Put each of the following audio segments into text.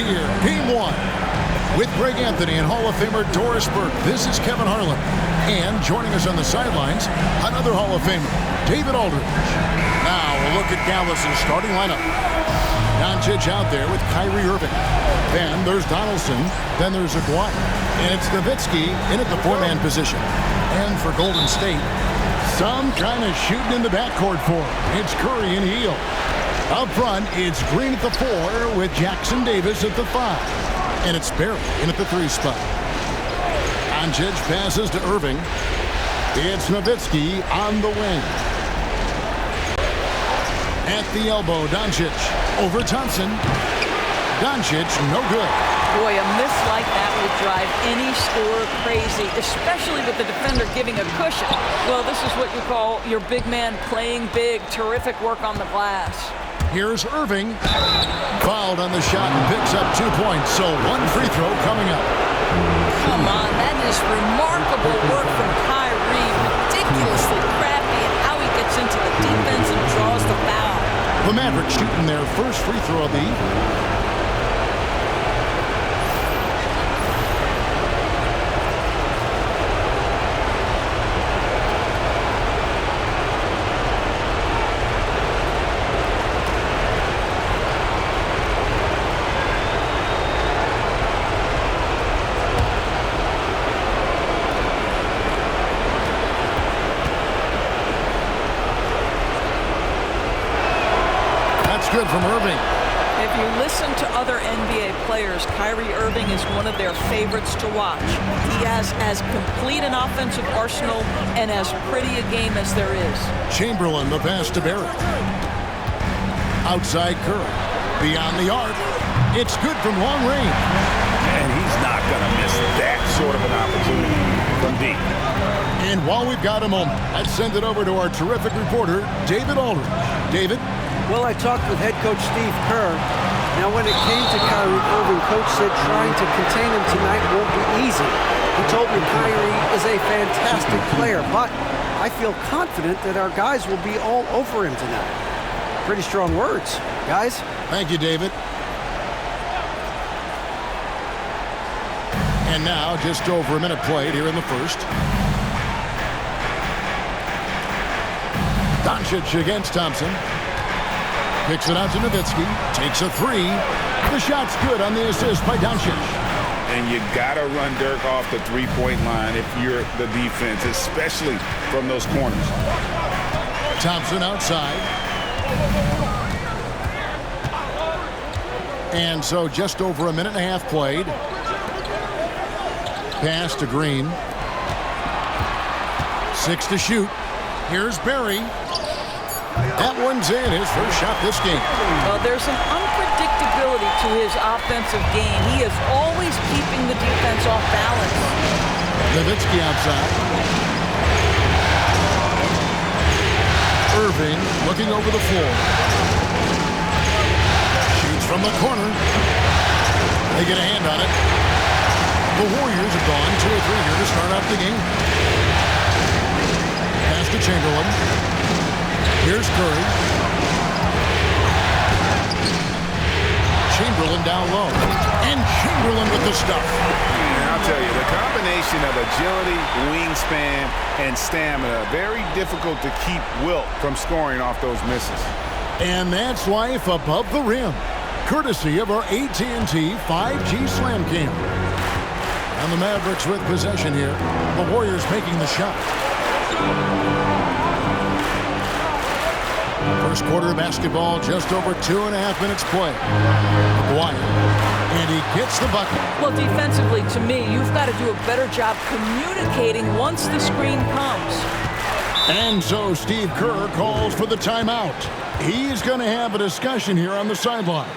here, Game 1. With Greg Anthony and Hall of Famer Doris Burke, this is Kevin Harlan. And joining us on the sidelines, another Hall of Famer, David Aldridge. Now we'll look at Dallas' starting lineup. Doncic out there with Kyrie Irving. Then there's Donaldson. Then there's Aguayo. And it's Nowitzki in at the four-man position. And for Golden State, some kind of shooting in the backcourt for him. It's Curry and Hield. Up front, it's Green at the 4 with Jackson Davis at the 5. And it's Barry in at the 3 spot. Doncic passes to Irving. It's Nowitzki on the wing. At the elbow, Doncic over Thompson. Doncic, no good. Boy, a miss like that would drive any scorer crazy, especially with the defender giving a cushion. Well, this is what you call your big man playing big. Terrific work on the glass. Here's Irving. Fouled on the shot and picks up 2 points. So one free throw coming up. Come on, that is remarkable work from Kyrie. Ridiculously crafty in how he gets into the defense and draws the foul. The Mavericks shooting their first free throw of the evening. Good from Irving. If you listen to other NBA players, Kyrie Irving is one of their favorites to watch. He has as complete an offensive arsenal and as pretty a game as there is. Chamberlain, the pass to Barry. Outside Curry. Beyond the arc. It's good from long range. And he's not going to miss that sort of an opportunity from deep. And while we've got a moment, let's send it over to our terrific reporter, David Aldridge. David? Well, I talked with head coach Steve Kerr. Now, when it came to Kyrie Irving, coach said trying to contain him tonight won't be easy. He told me Kyrie is a fantastic player, but I feel confident that our guys will be all over him tonight. Pretty strong words, guys. Thank you, David. And now, just over a minute played here in the first. Doncic against Thompson. Picks it out to Nowitzki. Takes a 3. The shot's good on the assist by Doncic. And you got to run Dirk off the three-point line if you're the defense, especially from those corners. Thompson outside. And so just over a minute and a half played. Pass to Green. 6 to shoot. Here's Barry. That one's in, his first shot this game. Well, there's an unpredictability to his offensive game. He is always keeping the defense off balance. Nowitzki outside. Irving looking over the floor. Shoots from the corner. They get a hand on it. The Warriors have gone 2 or 3 here to start out the game. Pass to Chamberlain. Here's Curry. Chamberlain down low. And Chamberlain with the stuff. And I'll tell you, the combination of agility, wingspan, and stamina, very difficult to keep Wilt from scoring off those misses. And that's life above the rim. Courtesy of our AT&T 5G Slam Cam. And the Mavericks with possession here. The Warriors making the shot. First quarter of basketball, just over 2.5 minutes play. Aguayo, and he gets the bucket. Well, defensively, to me, you've got to do a better job communicating once the screen comes. And so Steve Kerr calls for the timeout. He's going to have a discussion here on the sideline.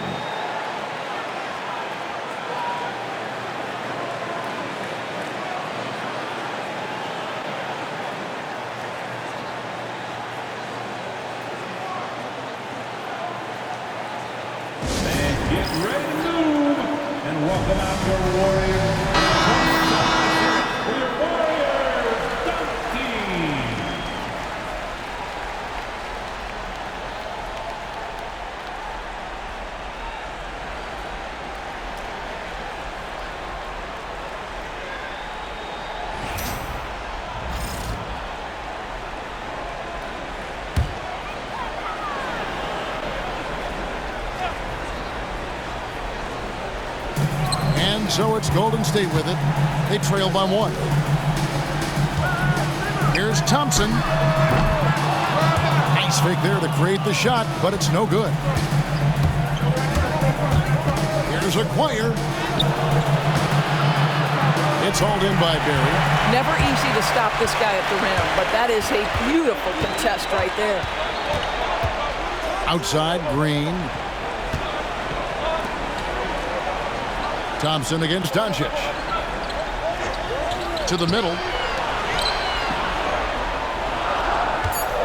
And so it's Golden State with it. They trail by 1. Here's Thompson. Nice fake there to create the shot, but it's no good. Here's Acquire. It's hauled in by Barry. Never easy to stop this guy at the rim, but that is a beautiful contest right there. Outside, Green. Thompson against Doncic. To the middle.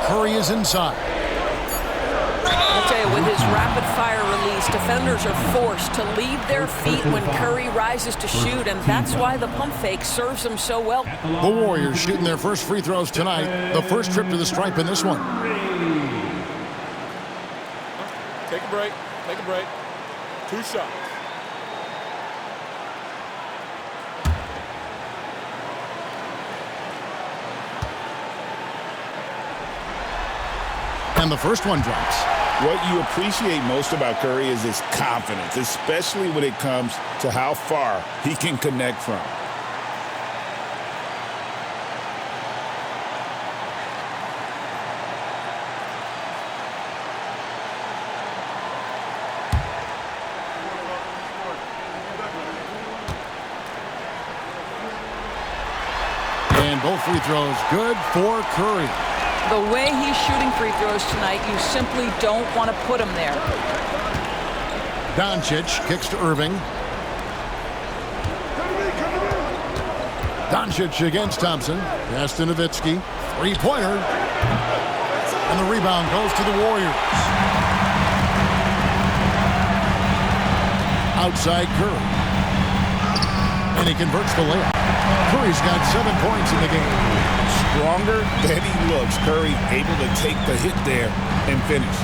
Curry is inside. I'll tell you, with his rapid-fire release, defenders are forced to leave their feet when Curry rises to shoot, and that's why the pump fake serves him so well. The Warriors shooting their first free throws tonight. The first trip to the stripe in this one. Take a break. Take a break. 2 shots. And the first one drops. What you appreciate most about Curry is his confidence, especially when it comes to how far he can connect from. And both free throws good for Curry. The way he's shooting free throws tonight, you simply don't want to put him there. Doncic kicks to Irving. Doncic against Thompson. Pass to Nowitzki. Three-pointer. And the rebound goes to the Warriors. Outside Curry. And he converts the layup. Curry's got 7 points in the game. Stronger than he looks. Curry able to take the hit there and finish.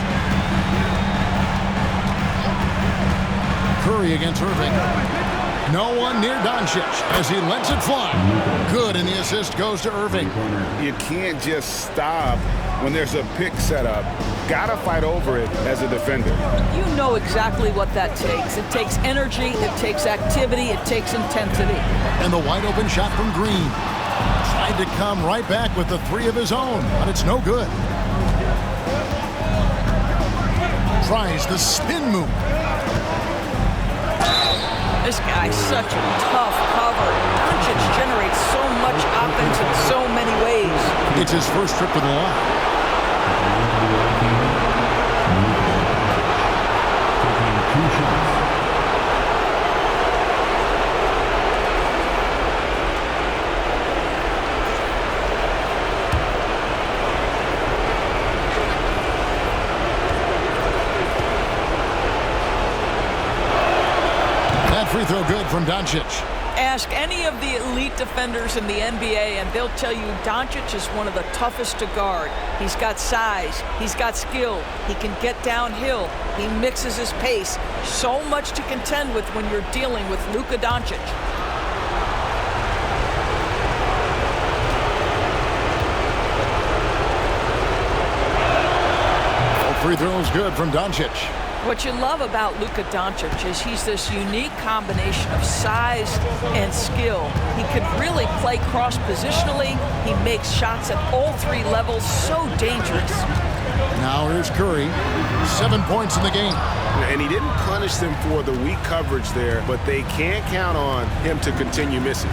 Curry against Irving. No one near Doncic as he lets it fly. Good, and the assist goes to Irving. You can't just stop when there's a pick set up. Gotta fight over it as a defender. You know exactly what that takes. It takes energy, it takes activity, it takes intensity. And the wide open shot from Green. Tried to come right back with the 3 of his own, but it's no good. Tries the spin move. This guy's such a tough cover. Doncic generates so much offense in so many ways. It's his first trip to the line. Free throw good from Doncic. Ask any of the elite defenders in the NBA and they'll tell you Doncic is one of the toughest to guard. He's got size, he's got skill, he can get downhill, he mixes his pace. So much to contend with when you're dealing with Luka Doncic. Free throws good from Doncic. What you love about Luka Doncic is he's this unique combination of size and skill. He could really play cross-positionally. He makes shots at all 3 levels. So dangerous. Now here's Curry. 7 points in the game. And he didn't punish them for the weak coverage there, but they can't count on him to continue missing.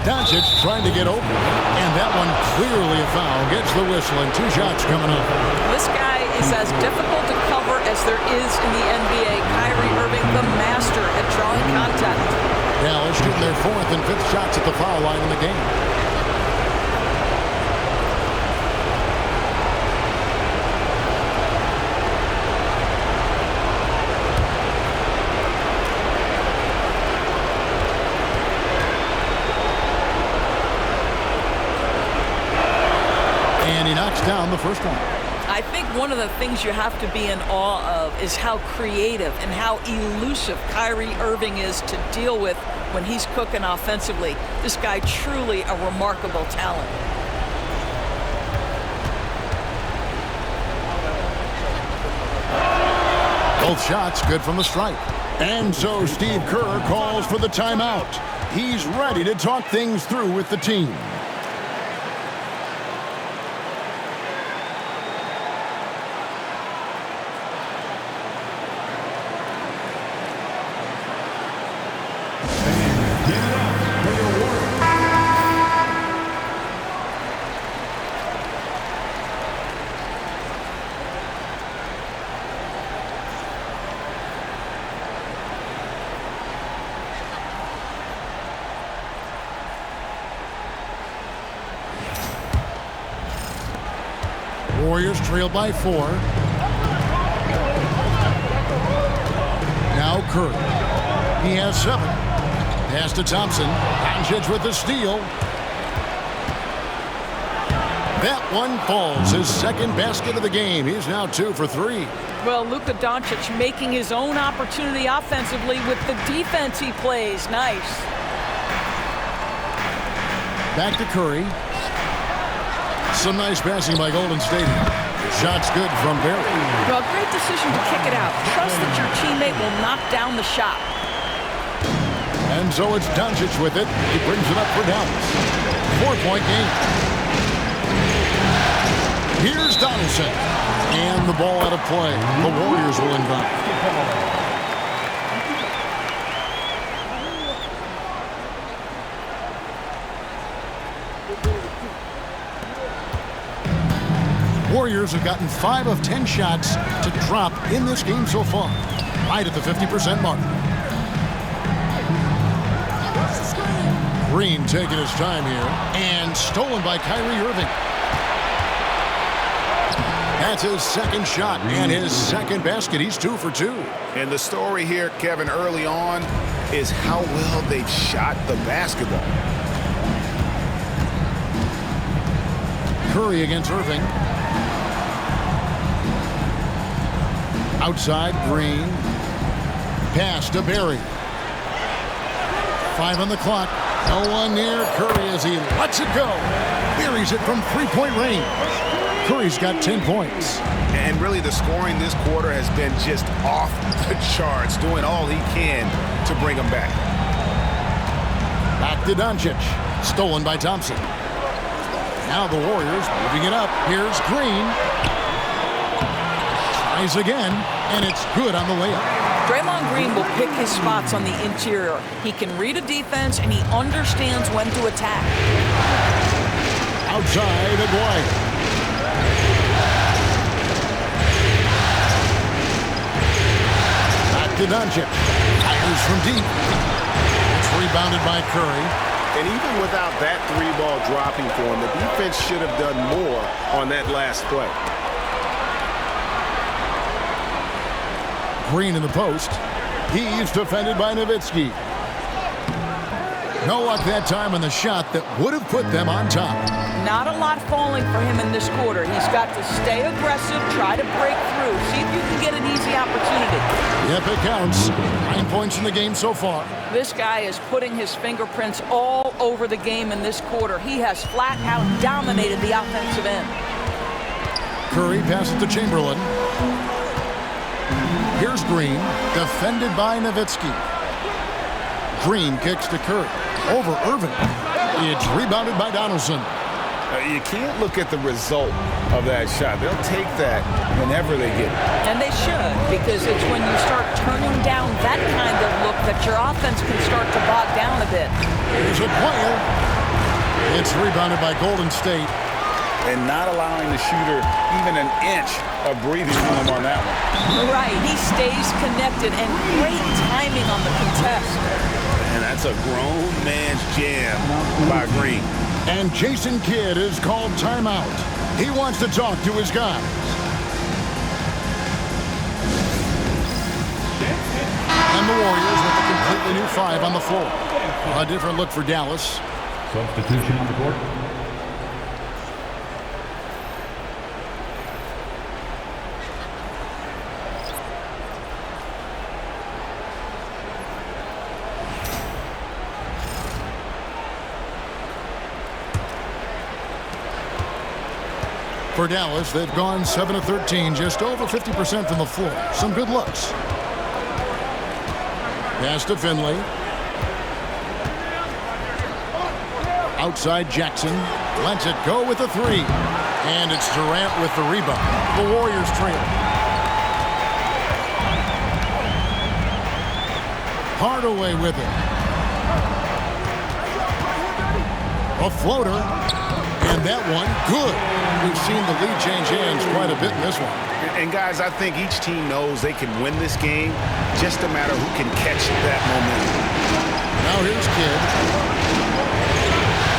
Doncic trying to get open. And that one clearly a foul. Gets the whistle and 2 shots coming up. This guy is as difficult to cover as there is in the NBA. Kyrie Irving, the master at drawing contact. Dallas shooting their 4th and 5th shots at the foul line in the game. And he knocks down the first one. I think one of the things you have to be in awe of is how creative and how elusive Kyrie Irving is to deal with when he's cooking offensively. This guy truly a remarkable talent. Both shots good from the stripe. And so Steve Kerr calls for the timeout. He's ready to talk things through with the team. Warriors trail by 4. Now Curry. He has 7. Pass to Thompson. Doncic with the steal. That one falls. His second basket of the game. He's now 2 for 3. Well, Luka Doncic making his own opportunity offensively with the defense he plays. Nice. Back to Curry. Some nice passing by Golden State. Shot's good from Barry. Well, great decision to kick it out. Trust that your teammate will knock down the shot. And so it's Doncic with it. He brings it up for Dallas. 4-point game. Here's Donaldson. And the ball out of play. The Warriors will inbound. Warriors have gotten 5 of 10 shots to drop in this game so far. Right at the 50% mark. Green taking his time here. And stolen by Kyrie Irving. That's his second shot and his second basket. He's 2 for 2. And the story here, Kevin, early on is how well they've shot the basketball. Curry against Irving. Outside, Green. Pass to Barry. 5 on the clock. No one near Curry as he lets it go. Buries it from 3-point range. Curry's got 10 points. And really the scoring this quarter has been just off the charts, doing all he can to bring them back. Back to Doncic. Stolen by Thompson. Now the Warriors moving it up. Here's Green. Tries again, and it's good on the layup. Draymond Green will pick his spots on the interior. He can read a defense, and he understands when to attack. Outside, Aguirre. Back to Doncic. Fires from deep. It's rebounded by Curry. And even without that 3-ball dropping for him, the defense should have done more on that last play. Green in the post. He's defended by Nowitzki. No luck that time on the shot that would have put them on top. Not a lot falling for him in this quarter. He's got to stay aggressive, try to break through, see if you can get an easy opportunity. Yep, it counts. 9 points in the game so far. This guy is putting his fingerprints all over the game in this quarter. He has flat out dominated the offensive end. Curry passes to Chamberlain. Here's Green, defended by Nowitzki. Green kicks to Curry. Over Irving. It's rebounded by Donaldson. You can't look at the result of that shot. They'll take that whenever they get it. And they should, because it's when you start turning down that kind of look that your offense can start to bog down a bit. Here's a player. It's rebounded by Golden State. And not allowing the shooter even an inch of breathing room on that one. Right, he stays connected, and great timing on the contest. And that's a grown man's jam by Green. And Jason Kidd is called timeout. He wants to talk to his guys. And the Warriors with a completely new 5 on the floor. A different look for Dallas. Substitution on the court. For Dallas, they've gone 7 of 13, just over 50% from the floor. Some good looks. Pass to Finley. Outside Jackson. Lets it go with the three. And it's Durant with the rebound. The Warriors trail. Hardaway with it. A floater. And that one, good. We've seen the lead change hands quite a bit in this one. And guys, I think each team knows they can win this game. Just a matter who can catch that momentum. Now here's Kidd.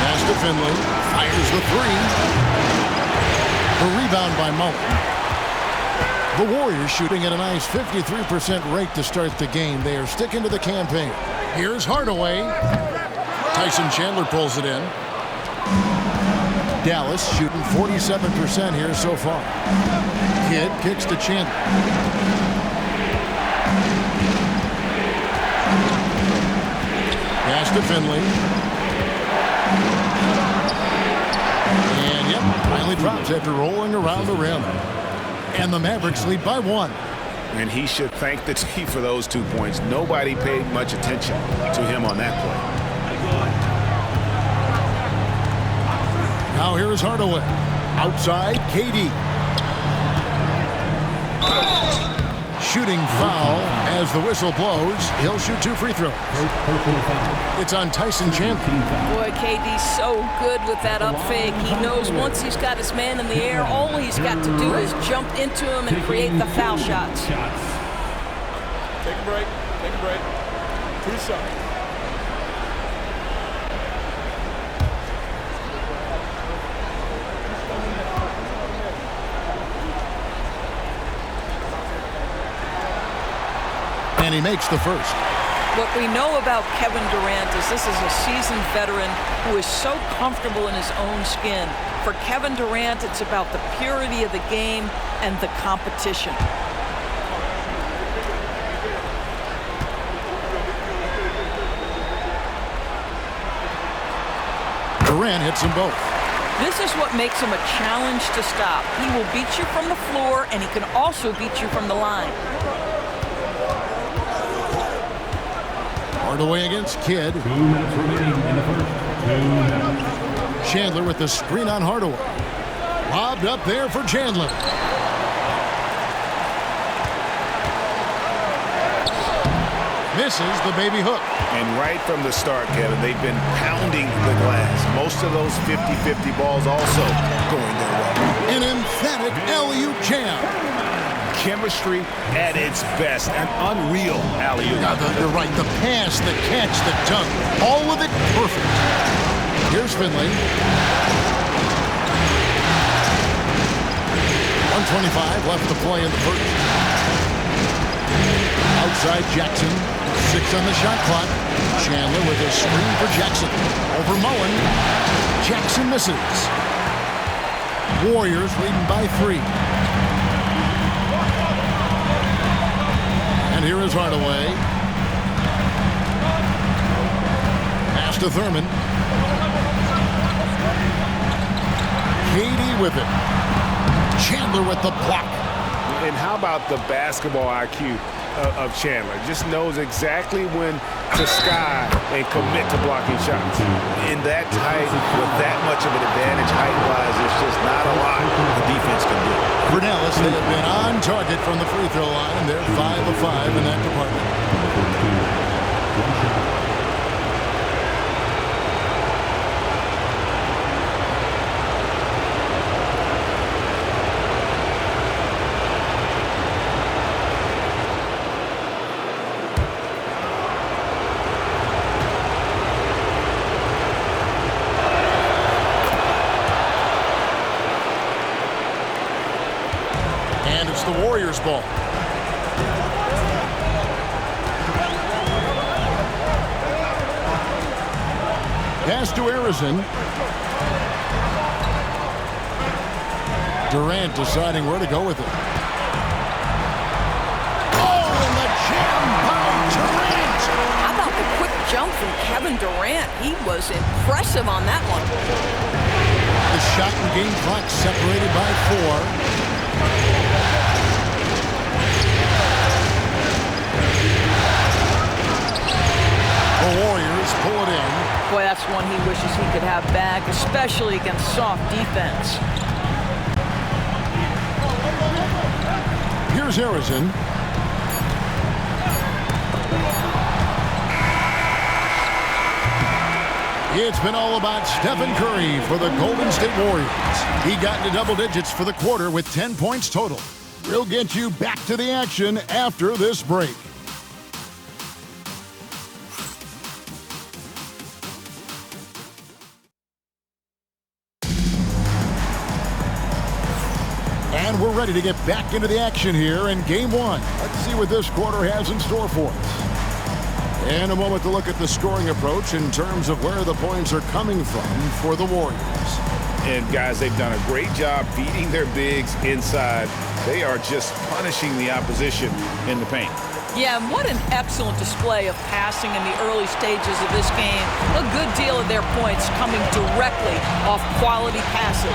Pass to Finley. Fires the three. The rebound by Mullen. The Warriors shooting at a nice 53% rate to start the game. They are sticking to the campaign. Here's Hardaway. Tyson Chandler pulls it in. Dallas shooting 47% here so far. Kidd kicks to Chandler. Pass to Finley. And, yep, finally drops after rolling around the rim. And the Mavericks lead by 1. And he should thank the team for those 2 points. Nobody paid much attention to him on that play. Now here is Hardaway. Outside, KD. Shooting foul as the whistle blows. He'll shoot 2 free throws. It's on Tyson Chandler. Boy, KD's so good with that up fake. He knows once he's got his man in the air, all he's got to do is jump into him and create the foul shots. Take a break. Take a break. 2 shots. And he makes the first. What we know about Kevin Durant is this is a seasoned veteran who is so comfortable in his own skin. For Kevin Durant, it's about the purity of the game and the competition. Durant hits them both. This is what makes him a challenge to stop. He will beat you from the floor, and he can also beat you from the line. Hardaway against Kidd. 2 minutes remaining in the first. 2 minutes. Chandler with the screen on Hardaway. Lobbed up there for Chandler. Misses the baby hook. And right from the start, Kevin, they've been pounding the glass. Most of those 50-50 balls also going their way. An emphatic alley-oop jam. Chemistry at its best. An unreal alley-oop. You're right. The pass, the catch, the dunk. All of it perfect. Here's Finley. 1:25 left to play in the first. Outside Jackson. 6 on the shot clock. Chandler with a screen for Jackson. Over Mullen. Jackson misses. Warriors leading by 3. And here is Hardaway. Pass to Thurman. KD with it. Chandler with the block. And how about the basketball IQ of Chandler? Just knows exactly when to sky and commit to blocking shots. In that tight, with that much of an advantage height-wise, it's just not a lot the defense can do. For Dallas, they have been on target from the free throw line. They're 5 of 5 in that department. And it's the Warriors' ball. Pass to Arizon. Durant deciding where to go with it. Oh, and the jam by Durant! How about the quick jump from Kevin Durant? He was impressive on that one. The shot and game clock separated by 4. wishes he could have back, especially against soft defense. Here's Harrison. It's been all about Stephen Curry for the Golden State Warriors. He got into double digits for the quarter with 10 points total. We'll get you back to the action after this break. And we're ready to get back into the action here in Game 1. Let's see what this quarter has in store for us. And a moment to look at the scoring approach in terms of where the points are coming from for the Warriors. And, guys, they've done a great job beating their bigs inside. They are just punishing the opposition in the paint. Yeah, and what an excellent display of passing in the early stages of this game. A good deal of their points coming directly off quality passes.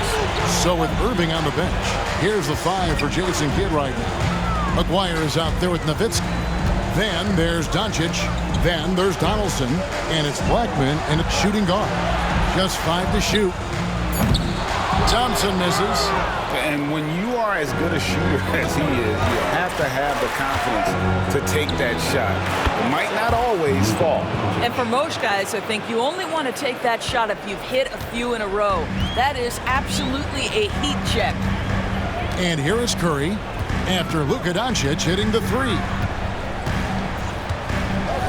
So with Irving on the bench, here's the 5 for Jason Kidd right now. McGuire is out there with Nowitzki. Then there's Doncic. Then there's Donaldson. And it's Blackman, and it's shooting guard. Just 5 to shoot. Thompson misses. And when you are as good a shooter as he is, you have to have the confidence to take that shot. It might not always fall. And for most guys, I think you only want to take that shot if you've hit a few in a row. That is absolutely a heat check. And here is Curry after Luka Doncic hitting the 3.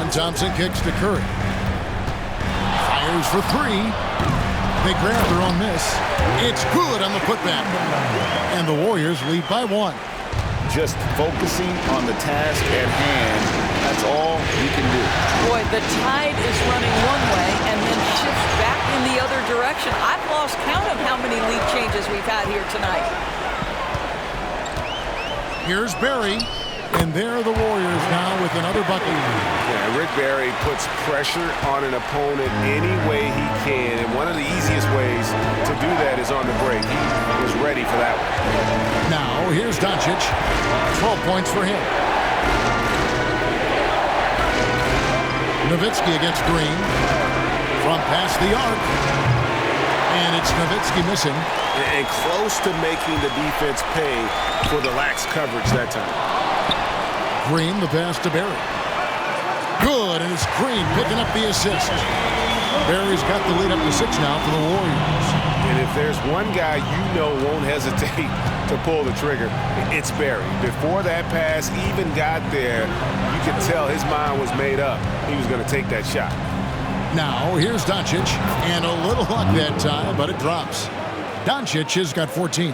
And Thompson kicks to Curry. Fires for 3. They grab their own miss. It's good on the putback. And the Warriors lead by 1. Just focusing on the task at hand, that's all he can do. Boy, the tide is running one way and then shifts back in the other direction. I've lost count of how many lead changes we've had here tonight. Here's Barry. And there are the Warriors now with another bucket. Yeah, Rick Barry puts pressure on an opponent any way he can, and one of the easiest ways to do that is on the break. He was ready for that one. Now, here's Doncic. 12 points for him. Nowitzki against Green. From past the arc. And it's Nowitzki missing. And close to making the defense pay for the lax coverage that time. Green, the pass to Barry. Good, and it's Green picking up the assist. Barry's got the lead up to 6 now for the Warriors. And if there's one guy you know won't hesitate to pull the trigger, it's Barry. Before that pass even got there, you could tell his mind was made up. He was going to take that shot. Now, here's Doncic, and a little luck that time, but it drops. Doncic has got 14.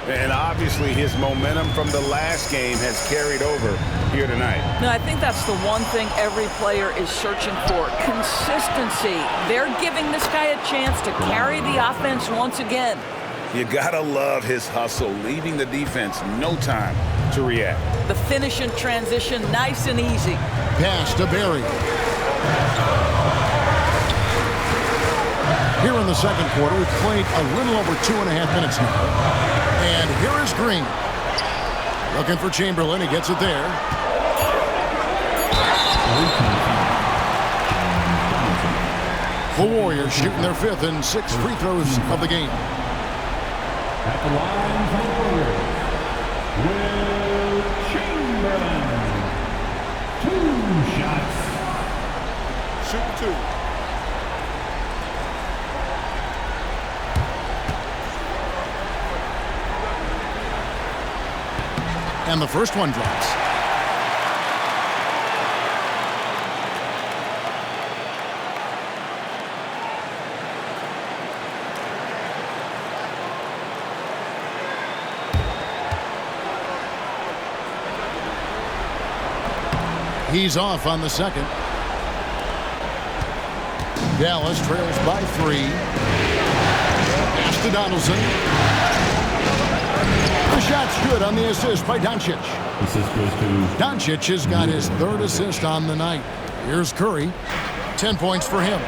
And obviously his momentum from the last game has carried over here tonight. No, I think that's the one thing every player is searching for. Consistency. They're giving this guy a chance to carry the offense once again. You gotta love his hustle, leaving the defense no time to react. The finish and transition, nice and easy. Pass to Barry. Here in the second quarter, we've played a little over 2.5 minutes now. And here is Green. Looking for Chamberlain. He gets it there. The Warriors shooting their 5th and 6th free throws of the game. At the line for the Warriors, Will Chamberlain. 2 shots. Shoot 2. And the first one drops. He's off on the second. Dallas trails by 3. Pass to Donaldson. The shot's good on the assist by Doncic. Assist goes to Doncic has got his 3rd assist on the night. Here's Curry. 10 points for him.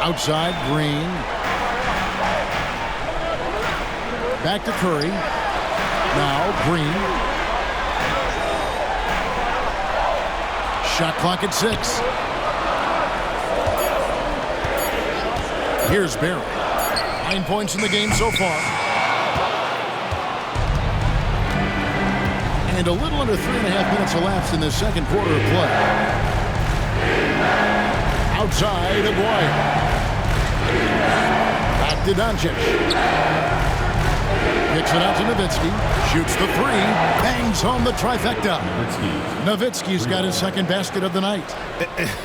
Outside, Green. Back to Curry. Now, Green. Shot clock at 6. Here's Barry. 9 points in the game so far. And a little under 3.5 minutes elapsed in the second quarter of play. Outside, Aguirre. Back to Doncic. Kicks it out to Nowitzki. Shoots the three. Bangs home the trifecta. Nowitzki's got his second basket of the night.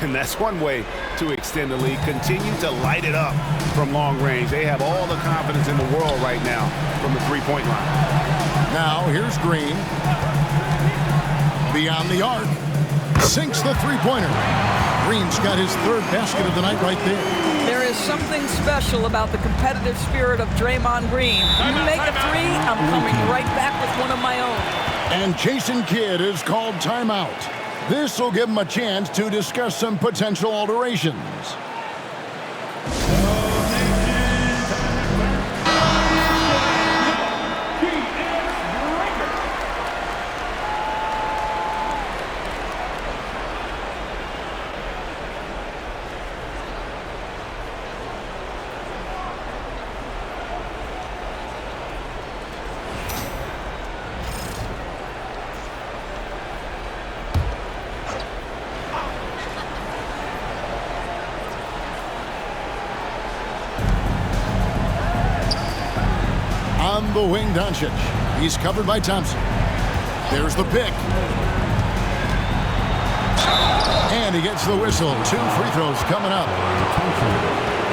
And that's one way to extend the lead. Continue to light it up from long range. They have all the confidence in the world right now from the three-point line. Now here's Green. Beyond the arc. Sinks the three-pointer. Green's got his third basket of the night right there. There is something special about the competitive spirit of Draymond Green. You make a three, I'm coming right back with one of my own. And Jason Kidd is called timeout. This will give him a chance to discuss some potential alterations. On the wing, Doncic. He's covered by Thompson. There's the pick. And he gets the whistle. 2 free throws coming up.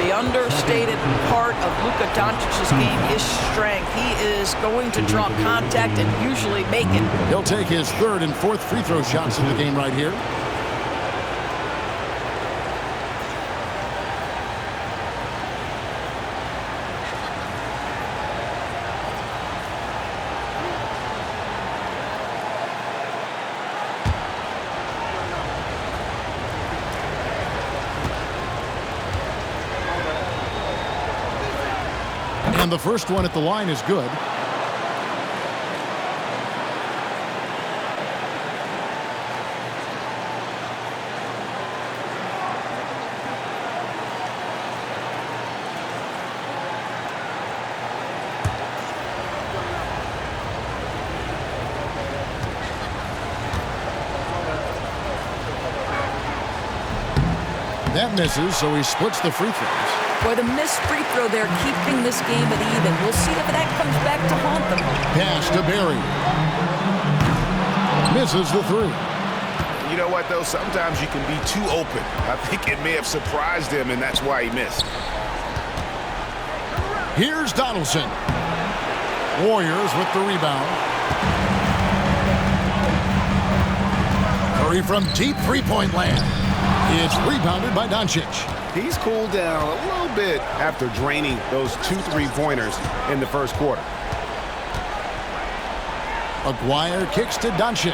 The understated part of Luka Doncic's game is strength. He is going to draw contact and usually make it. He'll take his third and fourth free throw shots in the game right here. And the first one at the line is good. That misses, so he splits the free throws. Boy, the missed free throw there, keeping this game at even. We'll see if that comes back to haunt them. Pass to Barry. Misses the three. You know what, though? Sometimes you can be too open. I think it may have surprised him, and that's why he missed. Here's Donaldson. Warriors with the rebound. Curry from deep three-point land. It's rebounded by Doncic. He's cooled down a little bit after draining those 2 3-pointers in the first quarter. Aguirre kicks to Doncic.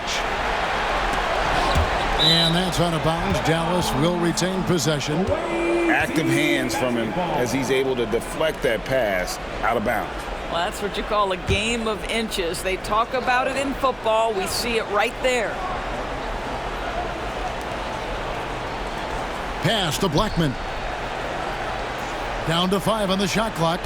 And that's out of bounds. Dallas will retain possession. Active hands from him as he's able to deflect that pass out of bounds. Well, that's what you call a game of inches. They talk about it in football. We see it right there. Pass to Blackman. Down to 5 on the shot clock.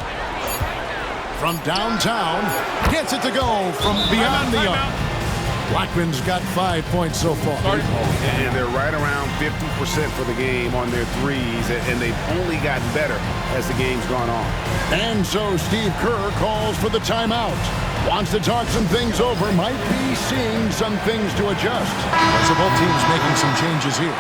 From downtown, gets it to go from beyond the arc. Blackman's got 5 points so far. And they're right around 50% for the game on their threes, and they've only gotten better as the game's gone on. And so Steve Kerr calls for the timeout. Wants to talk some things over, might be seeing some things to adjust. So both teams making some changes here.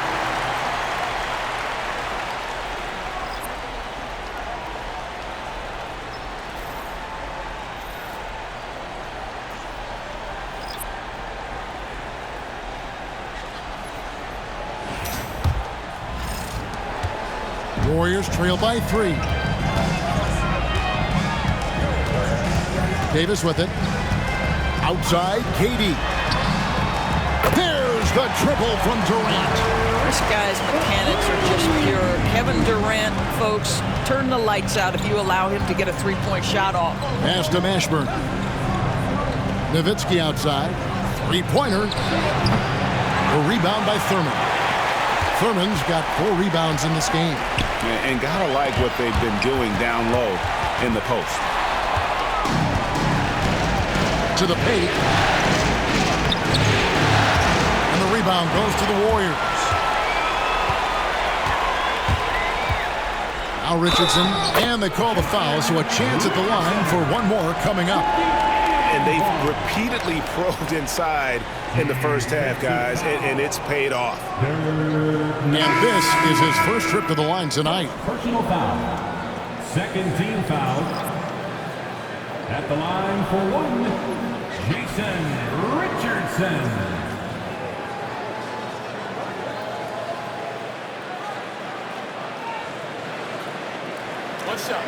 Warriors trail by 3. Davis with it. Outside, KD. There's the triple from Durant. This guy's mechanics are just pure. Kevin Durant, folks, turn the lights out if you allow him to get a three-point shot off. Pass to Mashburn. Nowitzki outside. Three-pointer. The rebound by Thurman. Thurman's got 4 rebounds in this game. And gotta like what they've been doing down low in the post. To the paint. And the rebound goes to the Warriors. Now Richardson, and they call the foul, so a chance at the line for one more coming up. And they've repeatedly probed inside in the first half, guys, and it's paid off. And this is his first trip to the line tonight. Personal foul. Second team foul. At the line for one, Jason Richardson. One shot.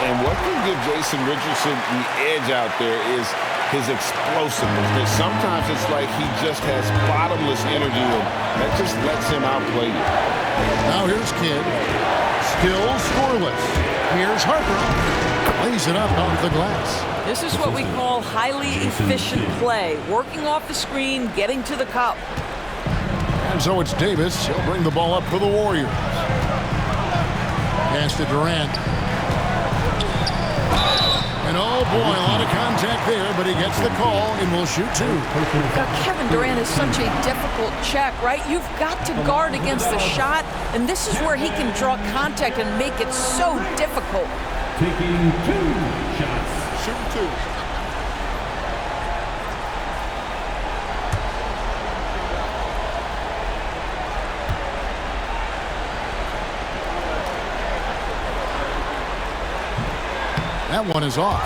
And what can give Jason Richardson the edge out there is his explosiveness. Sometimes it's like he just has bottomless energy, and that just lets him outplay you. Now here's Kidd. Still scoreless. Here's Harper. Lays it up off the glass. This is what we call highly efficient play. Working off the screen, getting to the cup. And so it's Davis. He'll bring the ball up for the Warriors. Pass to Durant. And oh boy, a lot of contact there, but he gets the call and will shoot 2. Now, Kevin Durant is such a difficult check, right? You've got to guard against the shot, and this is where he can draw contact and make it so difficult. Taking 2 shots. Shooting 2. That one is off.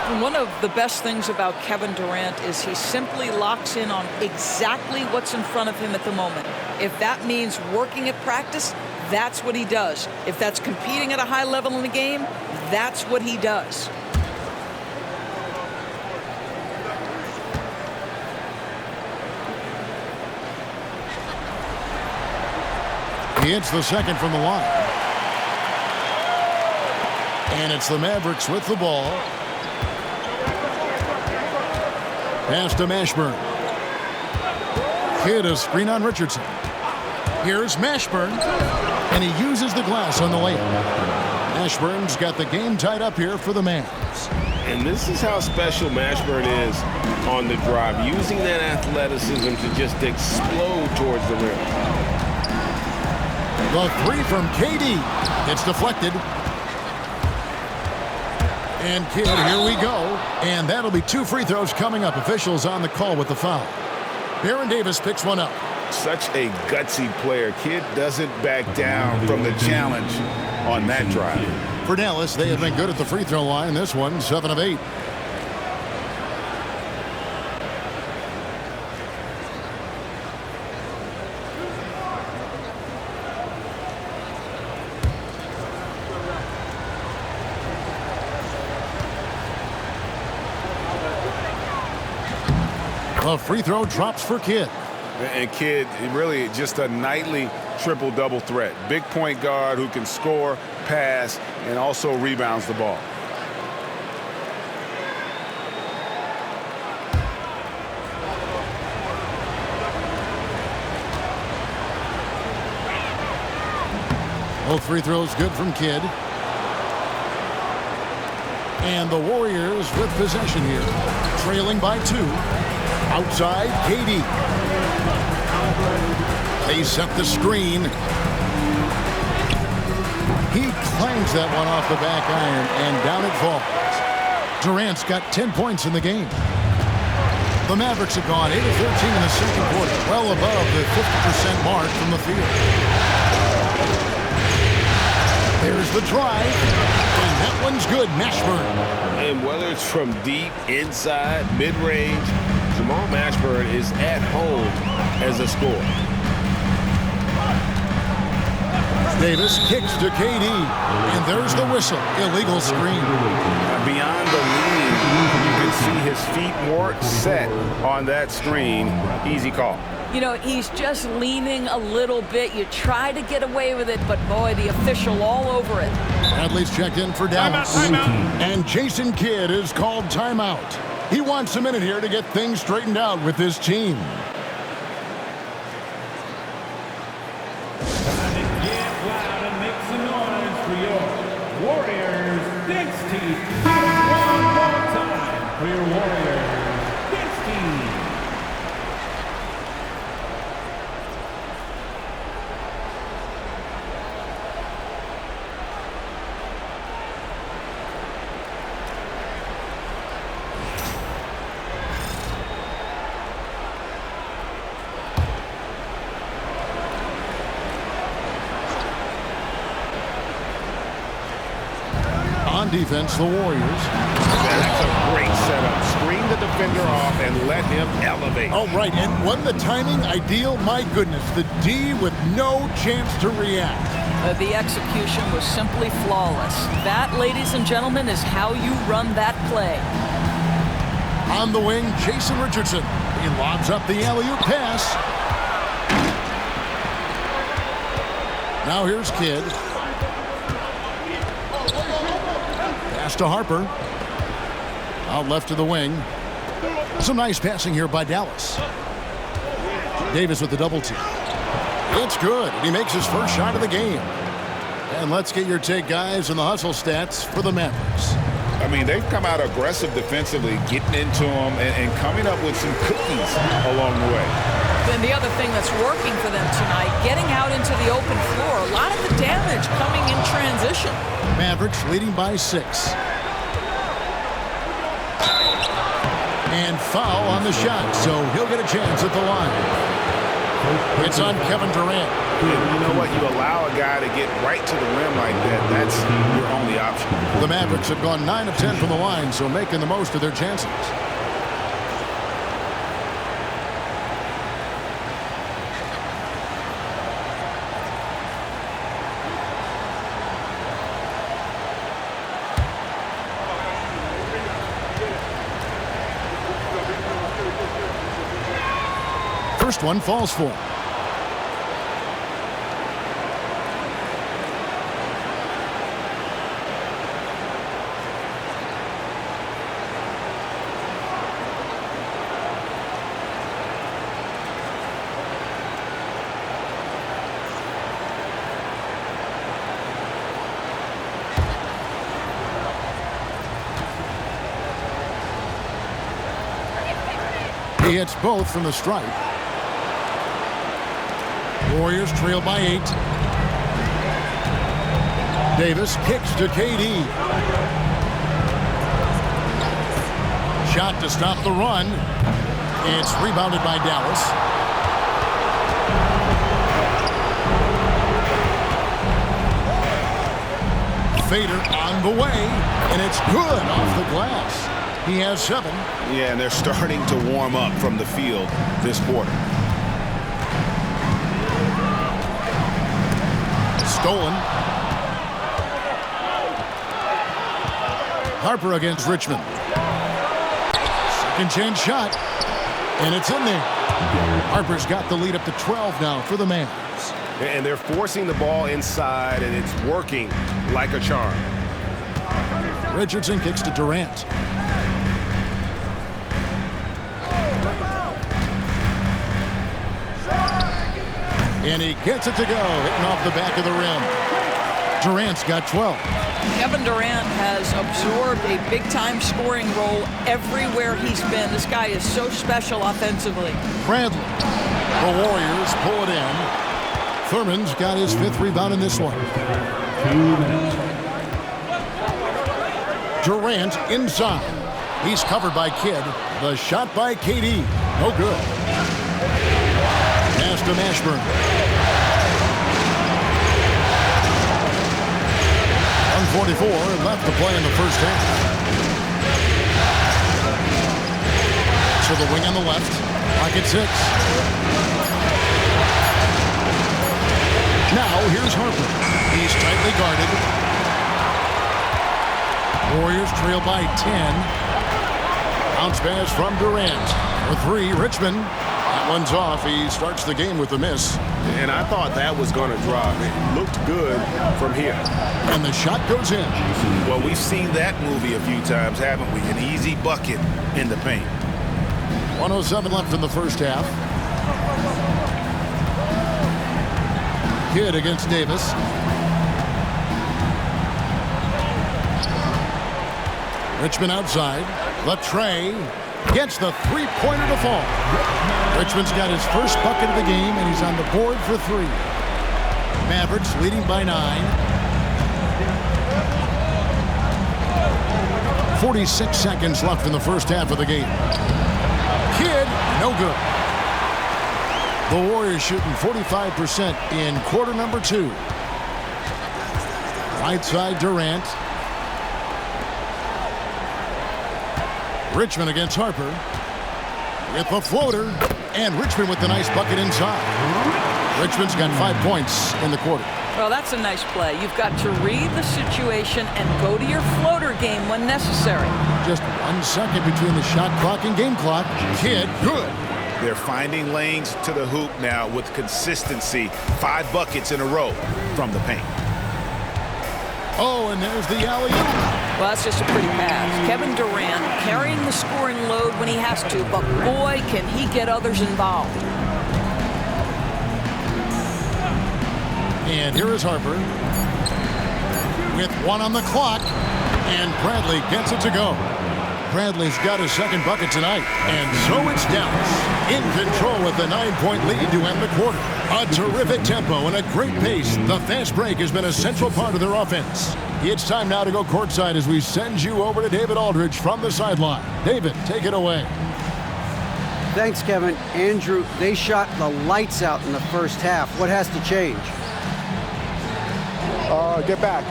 And one of the best things about Kevin Durant is he simply locks in on exactly what's in front of him at the moment. If that means working at practice, that's what he does. If that's competing at a high level in the game, that's what he does. He hits the second from the line. And it's the Mavericks with the ball. Pass to Mashburn. Kidd a screen on Richardson. Here's Mashburn. And he uses the glass on the layup. Mashburn's got the game tied up here for the Mavs. And this is how special Mashburn is on the drive, using that athleticism to just explode towards the rim. The 3 from KD. It's deflected. And Kidd, here we go. And that'll be 2 free throws coming up. Officials on the call with the foul. Baron Davis picks one up. Such a gutsy player. Kidd doesn't back down from the challenge on that drive. For Dallas, they have been good at the free throw line. This one, 7 of 8. A free throw drops for Kidd. And Kidd, really just a nightly triple-double threat. Big point guard who can score, pass, and also rebounds the ball. Both free throws good from Kidd. And the Warriors with possession here. Trailing by 2. Outside, KD. They set the screen. He clangs that one off the back iron, and down it falls. Durant's got 10 points in the game. The Mavericks have gone 8 of 13 in the second quarter, well above the 50% mark from the field. There's the drive, and that one's good. Mashburn. And whether it's from deep, inside, mid-range, Jamal Mashburn is at home as a scorer. Davis kicks to KD, and there's the whistle. Illegal screen. Beyond the lean, you can see his His feet weren't set on that screen. Easy call. You know, he's just leaning a little bit. You try to get away with it, but boy, the official all over it. Bradley's checked in for Dallas. Timeout. And Jason Kidd is called timeout. He wants a minute here to get things straightened out with his team. Time to get loud and make some noise for your Warriors dance team. One more time for your Warriors dance team. On defense, the Warriors. That's a great setup. Screen the defender off and let him elevate. Oh, right. And wasn't the timing ideal? My goodness, the D with no chance to react. The execution was simply flawless. That, ladies and gentlemen, is how you run that play. On the wing, Jason Richardson. He lobs up the alley-oop pass. Now here's Kidd. Pass to Harper. Out left to the wing. Some nice passing here by Dallas. Davis with the double team. It's good. He makes his first shot of the game. And let's get your take, guys, on the hustle stats for the Mavericks. I mean, they've come out aggressive defensively, getting into them and coming up with some cookies along the way. Then the other thing that's working for them tonight, getting out into the open floor. A lot of the damage coming in transition. Mavericks leading by 6. And foul on the shot, so he'll get a chance at the line. It's on Kevin Durant. And you know what? You allow a guy to get right to the rim like that. That's your only option. The Mavericks have gone 9 of 10 from the line, so making the most of their chances. First one falls for him. He hits both from the stripe. Warriors trail by 8. Davis kicks to KD. Shot to stop the run. It's rebounded by Dallas. Fader on the way, and it's good off the glass. He has 7. Yeah, and they're starting to warm up from the field this quarter. Stolen. Harper against Richmond. Second chance shot. And it's in there. Harper's got the lead up to 12 now for the Mavs. And they're forcing the ball inside, and it's working like a charm. Richardson kicks to Durant. And he gets it to go, hitting off the back of the rim. Durant's got 12. Kevin Durant has absorbed a big-time scoring role everywhere he's been. This guy is so special offensively. Bradley. The Warriors pull it in. Thurman's got his 5th rebound in this one. 2 minutes. Durant inside. He's covered by Kidd. The shot by KD. No good. Pass to Mashburn. 1:44 left to play in the first half. To the wing on the left. Pocket 6. Now here's Harper. He's tightly guarded. Warriors trail by 10. Bounce pass from Durant. For three, Richmond. That one's off. He starts the game with a miss. And I thought that was going to drop. It looked good from here. And the shot goes in. Well, we've seen that movie a few times, haven't we? An easy bucket in the paint. 1:07 left in the first half. Kidd against Davis. Richmond outside. Latre gets the three-pointer to fall. Richmond's got his first bucket of the game, and he's on the board for three. Mavericks leading by 9. 46 seconds left in the first half of the game. Kidd, no good. The Warriors shooting 45% in quarter number 2. Right side, Durant. Richmond against Harper with the floater, and Richmond with the nice bucket inside. Richmond's got 5 points in the quarter. Well, that's a nice play. You've got to read the situation and go to your floater game when necessary. Just 1 second between the shot clock and game clock. Kidd, good. They're finding lanes to the hoop now with consistency. 5 buckets in a row from the paint. Oh, and there's the alley-oop. Well, that's just a pretty pass. Kevin Durant carrying the scoring load when he has to, but boy, can he get others involved. And here is Harper with 1 on the clock, and Bradley gets it to go. Bradley's got his second bucket tonight, and so it's Dallas in control with the 9-point lead to end the quarter. A terrific tempo and a great pace. The fast break has been a central part of their offense. It's time now to go courtside as we send you over to David Aldridge from the sideline. David, take it away. Thanks, Kevin. Andrew, they shot the lights out in the first half. What has to change? Get back.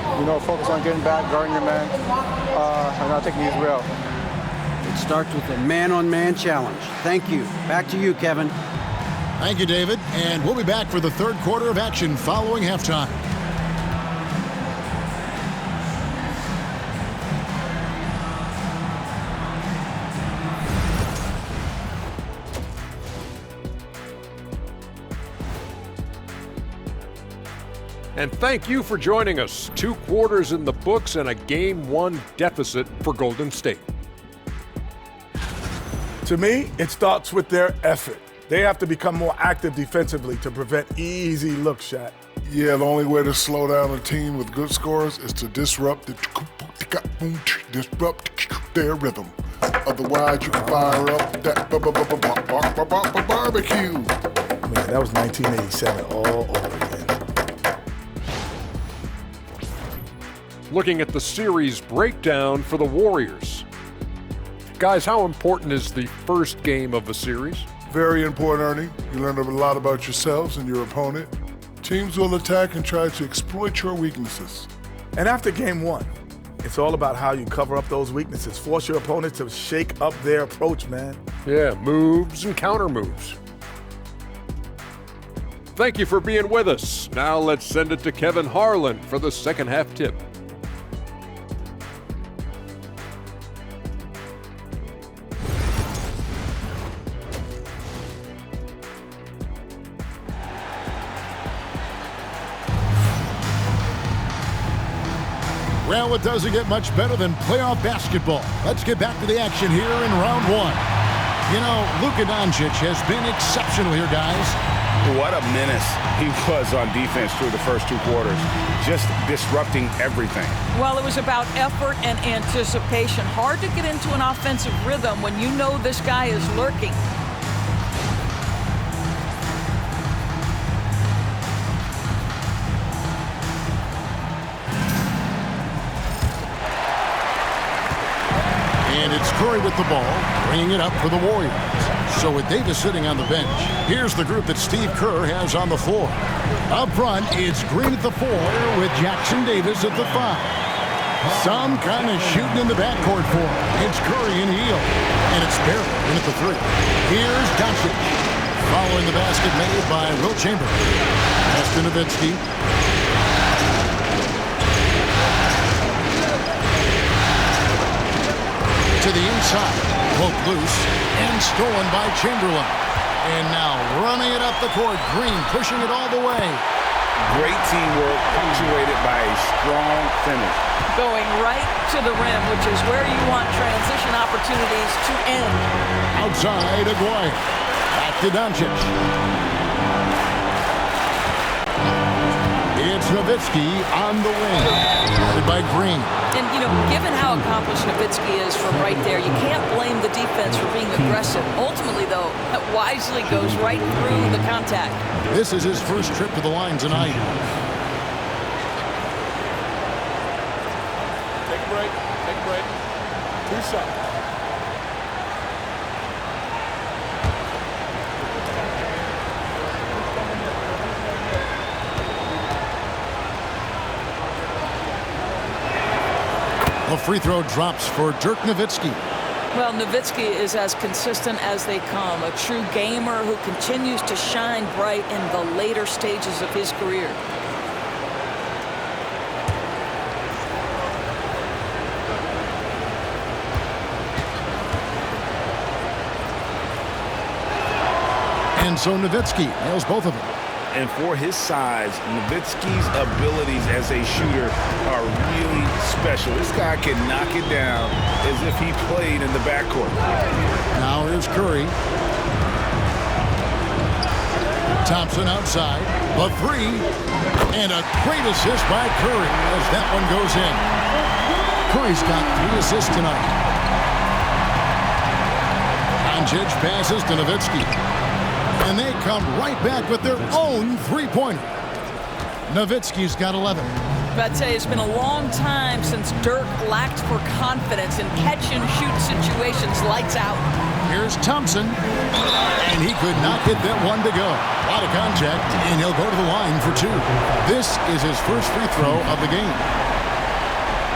Focus on getting back, guarding your man, and not taking these real. It starts with a man-on-man challenge. Thank you. Back to you, Kevin. Thank you, David. And we'll be back for the third quarter of action following halftime. And thank you for joining us. 2 quarters in the books and a Game 1 deficit for Golden State. To me, it starts with their effort. They have to become more active defensively to prevent easy look shot. Yeah, the only way to slow down a team with good scores is to disrupt their rhythm. Otherwise, you can fire up that barbecue. Man, that was 1987 all over again. Looking at the series breakdown for the Warriors. Guys, how important is the first game of a series? Very important, Ernie. You learn a lot about yourselves and your opponent. Teams will attack and try to exploit your weaknesses. And after game 1, it's all about how you cover up those weaknesses. Force your opponent to shake up their approach, man. Yeah, moves and counter moves. Thank you for being with us. Now let's send it to Kevin Harlan for the second half tip. Well, it doesn't get much better than playoff basketball. Let's get back to the action here in round 1. Luka Doncic has been exceptional here, guys. What a menace he was on defense through the first 2 quarters. Just disrupting everything. Well, it was about effort and anticipation. Hard to get into an offensive rhythm when you know this guy is lurking. And it's Curry with the ball, bringing it up for the Warriors. So with Davis sitting on the bench, here's the group that Steve Kerr has on the floor. Up front, it's Green at the 4 with Jackson Davis at the 5. Some kind of shooting in the backcourt for him. It's Curry and Hield, and it's Barrett in at the 3. Here's Doncic, following the basket made by Will Chamberlain. Pass to Nowitzki. To to the inside. Poked loose and stolen by Chamberlain. And now running it up the court. Green pushing it all the way. Great teamwork punctuated by a strong finish. Going right to the rim, which is where you want transition opportunities to end. Outside, Aguirre. Back to Doncic. It's Nowitzki on the wing. Guarded by Green. And, you know, given how accomplished Nowitzki is from right there, you can't blame the defense for being aggressive. Ultimately, though, that wisely goes right through the contact. This is his first trip to the line tonight. Take a break. Take a break. 2 shots. A free throw drops for Dirk Nowitzki. Well, Nowitzki is as consistent as they come, a true gamer who continues to shine bright in the later stages of his career. And so Nowitzki nails both of them. And for his size, Nowitzki's abilities as a shooter are really special. This guy can knock it down as if he played in the backcourt. Now here's Curry. Thompson outside. A three. And a great assist by Curry as that one goes in. Curry's got 3 assists tonight. Doncic passes to Nowitzki. And they come right back with their own three-pointer. Nowitzki's got 11. I'd say it's been a long time since Dirk lacked for confidence in catch-and-shoot situations lights out. Here's Thompson. And he could not get that one to go. A lot of contact, and he'll go to the line for 2. This is his first free throw of the game.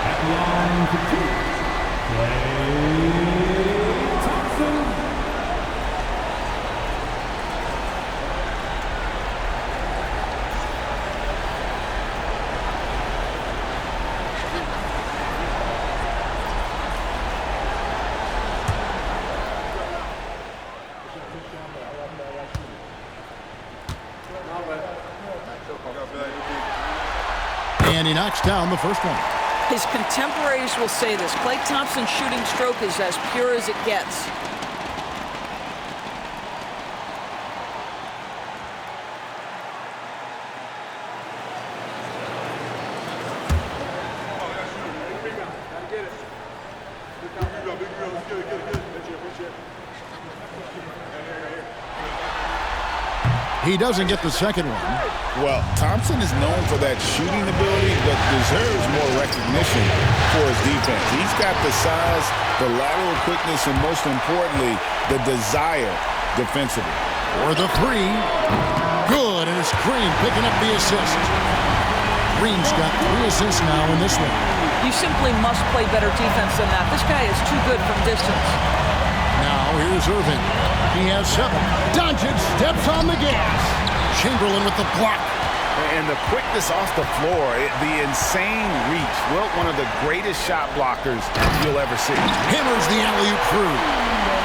At the line for 2. Klay Thompson. And he knocks down the first one. His contemporaries will say this. Klay Thompson's shooting stroke is as pure as it gets. He doesn't get the second one. Well, Thompson is known for that shooting ability, but deserves more recognition for his defense. He's got the size, the lateral quickness, and most importantly, the desire defensively. For the three. Good, and it's Green picking up the assist. Green's got 3 assists now in this one. You simply must play better defense than that. This guy is too good from distance. Now here's Irving. He has 7. Doncic steps on the gas. Chamberlain with the block. And the quickness off the floor, the insane reach. Well, one of the greatest shot blockers you'll ever see. Hammers the alley-oop through.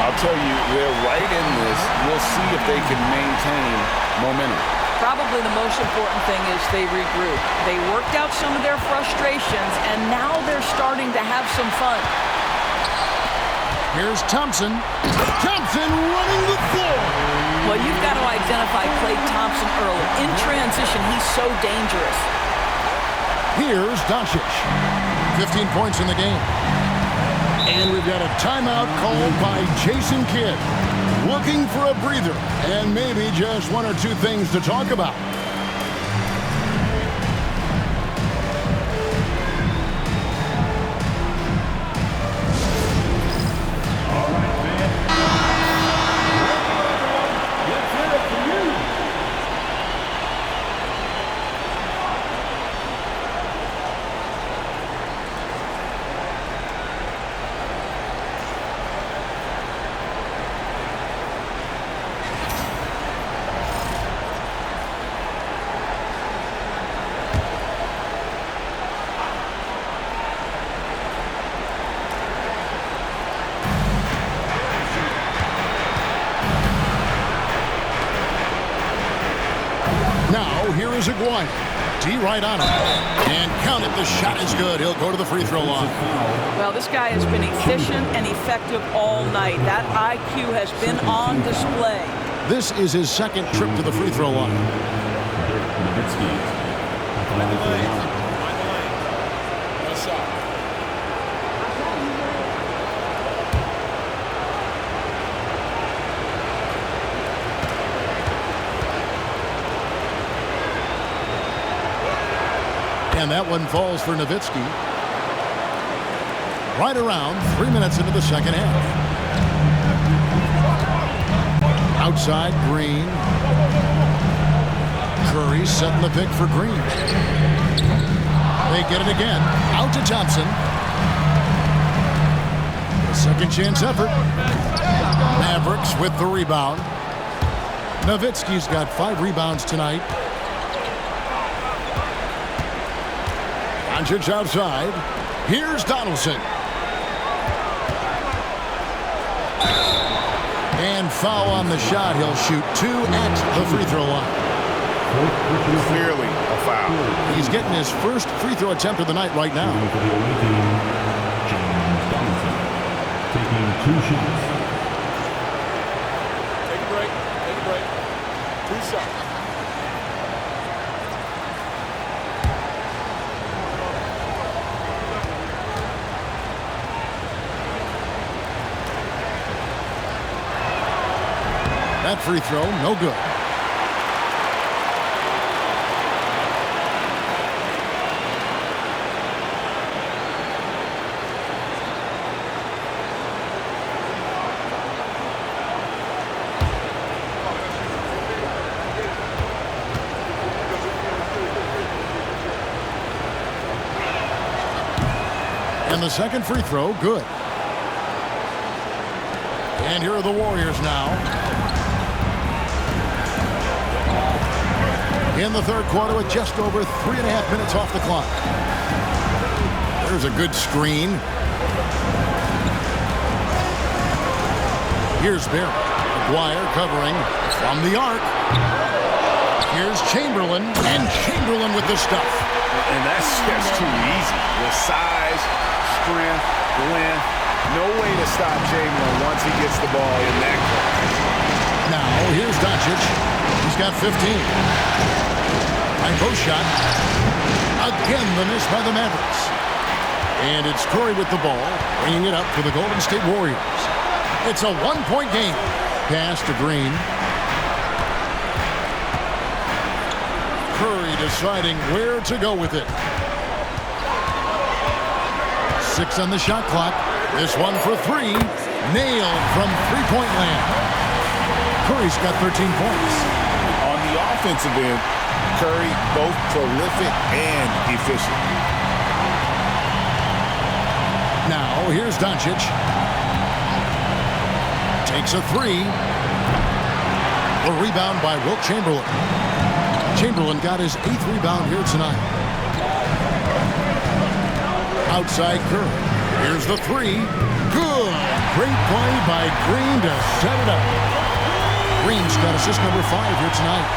I'll tell you, they're right in this. We'll see if they can maintain momentum. Probably the most important thing is they regroup. They worked out some of their frustrations, and now they're starting to have some fun. Here's Thompson. Thompson running the floor. Well, you've got to identify Klay Thompson early. In transition, he's so dangerous. Here's Doncic. 15 points in the game. And we've got a timeout called by Jason Kidd. Looking for a breather and maybe just 1 or 2 things to talk about. Here's Aguirre. D right on him. And count it. The shot is good. He'll go to the free throw line. Well, this guy has been efficient and effective all night. That IQ has been on display. This is his second trip to the free throw line. And that one falls for Nowitzki. Right around 3 minutes into the second half. Outside, Green. Curry setting the pick for Green. They get it again. Out to Thompson. A second chance effort. Mavericks with the rebound. Nowitzki's got 5 rebounds tonight. Doncic outside. Here's Donaldson. And foul on the shot. He'll shoot 2 at the free throw line. Clearly a foul. He's getting his first free throw attempt of the night right now. Taking 2 shots. Take a break. Take a break. 2 shots. That free throw, no good. And the second free throw, good. And here are the Warriors now. In the third quarter with just over 3.5 minutes off the clock. There's a good screen. Here's Barry. Aguirre covering from the arc. Here's Chamberlain, and Chamberlain with the stuff. And that's just too easy. With size, strength, length, no way to stop Chamberlain once he gets the ball in that court. Now, here's Doncic. He's got 15. High post shot. Again, the miss by the Mavericks. And it's Curry with the ball, bringing it up for the Golden State Warriors. It's a 1-point game. Pass to Green. Curry deciding where to go with it. 6 on the shot clock. This one for 3. Nailed from three-point land. Curry's got 13 points. On the offensive end, Curry both prolific and efficient. Now, here's Doncic. Takes a 3. The rebound by Wilt Chamberlain. Chamberlain got his 8th rebound here tonight. Outside Curry. Here's the 3. Good. Great play by Green to set it up. Green's got assist number 5 here tonight.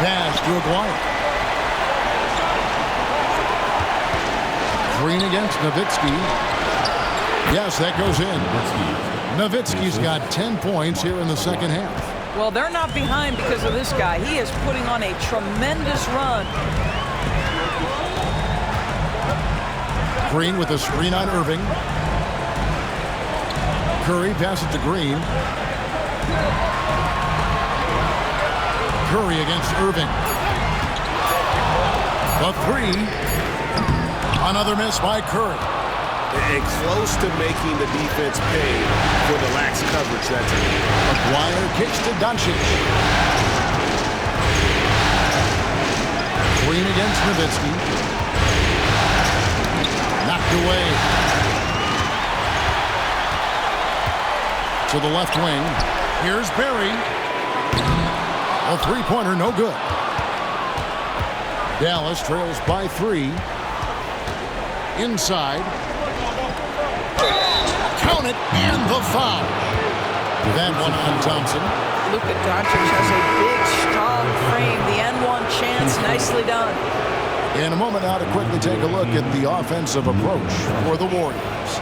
Pass to Aguirre. Green against Nowitzki. Yes, that goes in. Nowitzki's got 10 points here in the second half. Well, they're not behind because of this guy. He is putting on a tremendous run. Green with a screen on Irving. Curry passes to Green. Curry against Irving. The 3. Another miss by Curry. And close to making the defense pay for the lax coverage that time. Aguirre kicks to Doncic. Green against Nowitzki. Knocked away. To the left wing. Here's Barry. A three-pointer, no good. Dallas trails by 3. Inside. Count it, and the foul. That one on Thompson. Luka Doncic has a big, strong frame, the N1 chance, nicely done. In a moment now to quickly take a look at the offensive approach for the Warriors.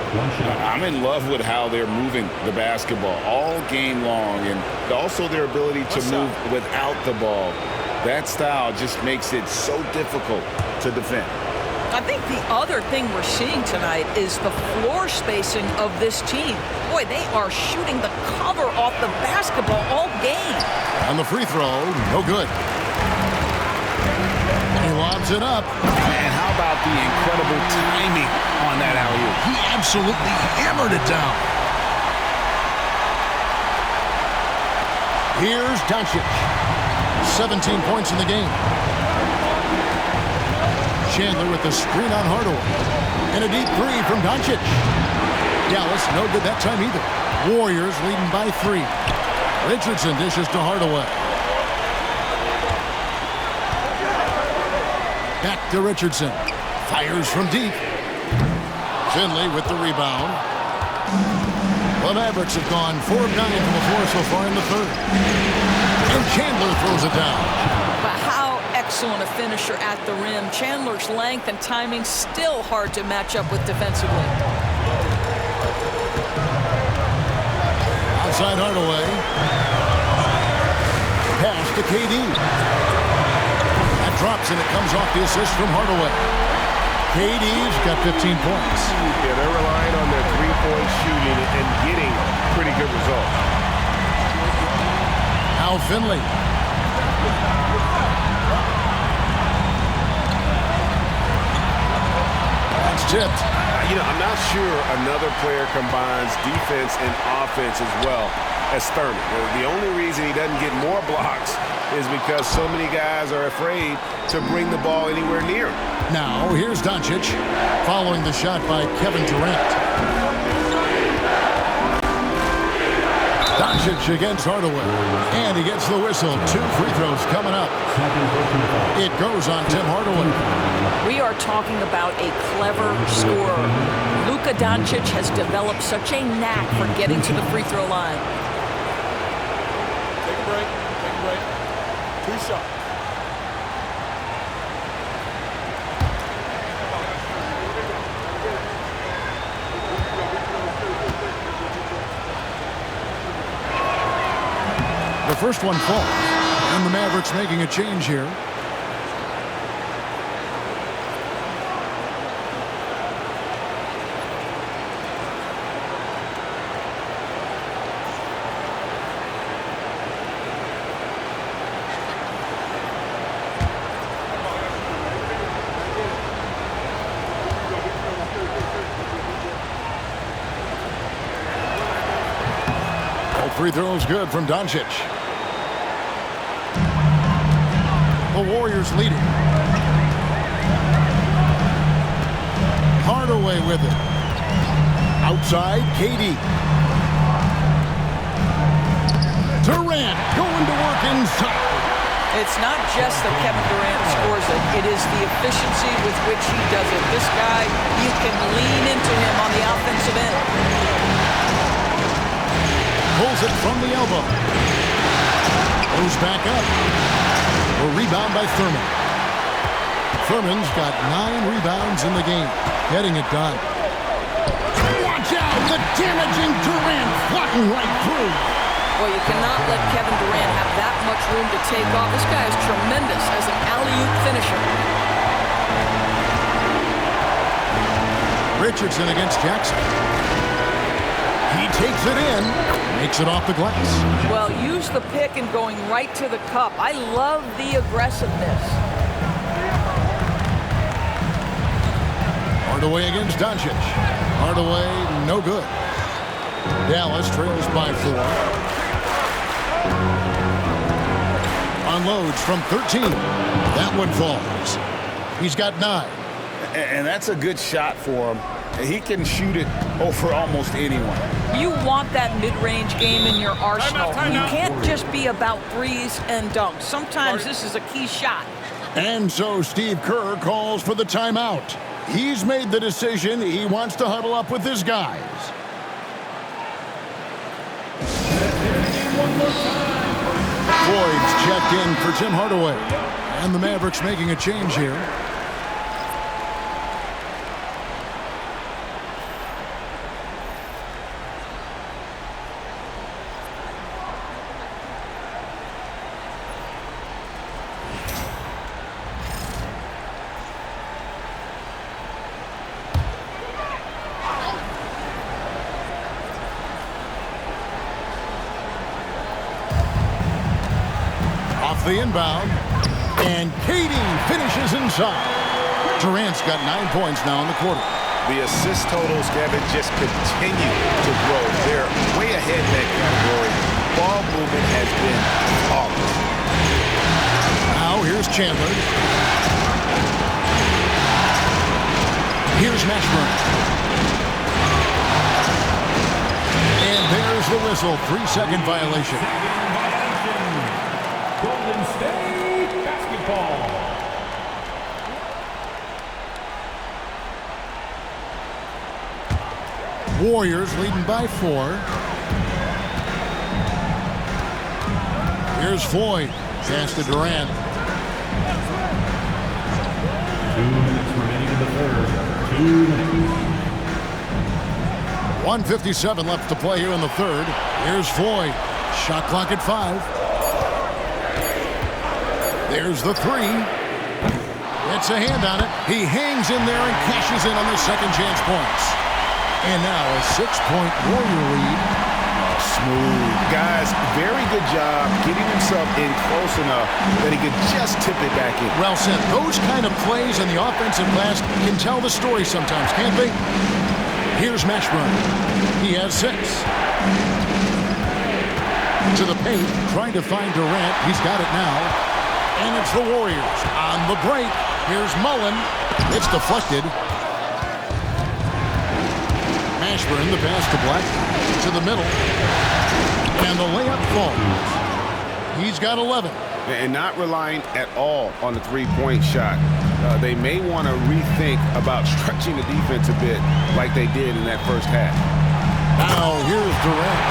I'm in love with how they're moving the basketball all game long, and also their ability to move without the ball. That style just makes it so difficult to defend. I think the other thing we're seeing tonight is the floor spacing of this team. Boy, they are shooting the cover off the basketball all game. On the free throw, no good. He lobs it up. And how about the incredible timing on that alley-oop? He absolutely hammered it down. Here's Doncic. 17 points in the game. Chandler with the screen on Hardaway. And a deep three from Doncic. Dallas, no good that time either. Warriors leading by 3. Richardson dishes to Hardaway. Back to Richardson. Fires from deep. Finley with the rebound. The Mavericks have gone 4 of 9 from the floor so far in the third. And Chandler throws it down. But how excellent a finisher at the rim. Chandler's length and timing still hard to match up with defensively. Outside Hardaway. Pass to KD. That drops and it comes off the assist from Hardaway. KD's got 15 points. Yeah, they're relying on their three-point shooting and getting pretty good results. Now Finley. That's tipped. I'm not sure another player combines defense and offense as well as Thurman. The only reason he doesn't get more blocks is because so many guys are afraid to bring the ball anywhere near him. Now, here's Doncic, following the shot by Kevin Durant. Doncic against Hardaway, and he gets the whistle. 2 free throws coming up. It goes on Tim Hardaway. We are talking about a clever scorer. Luka Doncic has developed such a knack for getting to the free throw line. Take a break. Take a break. 2 shots. The first one falls, and the Mavericks making a change here. All free throws good from Doncic. The Warriors leading. Hardaway with it. Outside, KD. Durant going to work inside. It's not just that Kevin Durant scores it. It is the efficiency with which he does it. This guy, you can lean into him on the offensive end. Pulls it from the elbow. Goes back up. A rebound by Thurman. Thurman's got 9 rebounds in the game. Getting it done. Watch out! The damaging Durant flying right through. Well, you cannot let Kevin Durant have that much room to take off. This guy is tremendous as an alley-oop finisher. Richardson against Jackson. He takes it in. Makes it off the glass. Well, use the pick and going right to the cup. I love the aggressiveness. Hardaway against Doncic. Hardaway, no good. Dallas trails by 4. Unloads from 13. That one falls. He's got 9. And that's a good shot for him. He can shoot it over almost anyone. You want that mid-range game in your arsenal. You can't just be about threes and dunks. Sometimes this is a key shot. And so Steve Kerr calls for the timeout. He's made the decision. He wants to huddle up with his guys. Boyd's checked in for Tim Hardaway. And the Mavericks making a change here. The inbound, and Katie finishes inside. Durant's got 9 points now in the quarter. The assist totals, Kevin, just continue to grow. They're way ahead in that category. Ball movement has been flawless. Now here's Chandler. Here's Mashburn. And there's the whistle. 3-second violation. Golden State basketball. Warriors leading by 4. Here's Floyd. Pass to Durant. 2 minutes remaining in the third. 2 minutes. 1:57 left to play here in the third. Here's Floyd. Shot clock at 5. There's the 3. It's a hand on it. He hangs in there and cashes in on the second chance points. And now a 6-point Warrior lead. Smooth. Guys, very good job getting himself in close enough that he could just tip it back in. Well said. Those kind of plays in the offensive glass can tell the story sometimes, can't they? Here's Mashburn. He has 6. To the paint, trying to find Durant. He's got it now. And it's the Warriors on the break. Here's Mullen. It's deflected. Mashburn, the pass to Black. To the middle. And the layup falls. He's got 11. And not relying at all on the three-point shot. They may want to rethink about stretching the defense a bit like they did in that first half. Now here's Durant.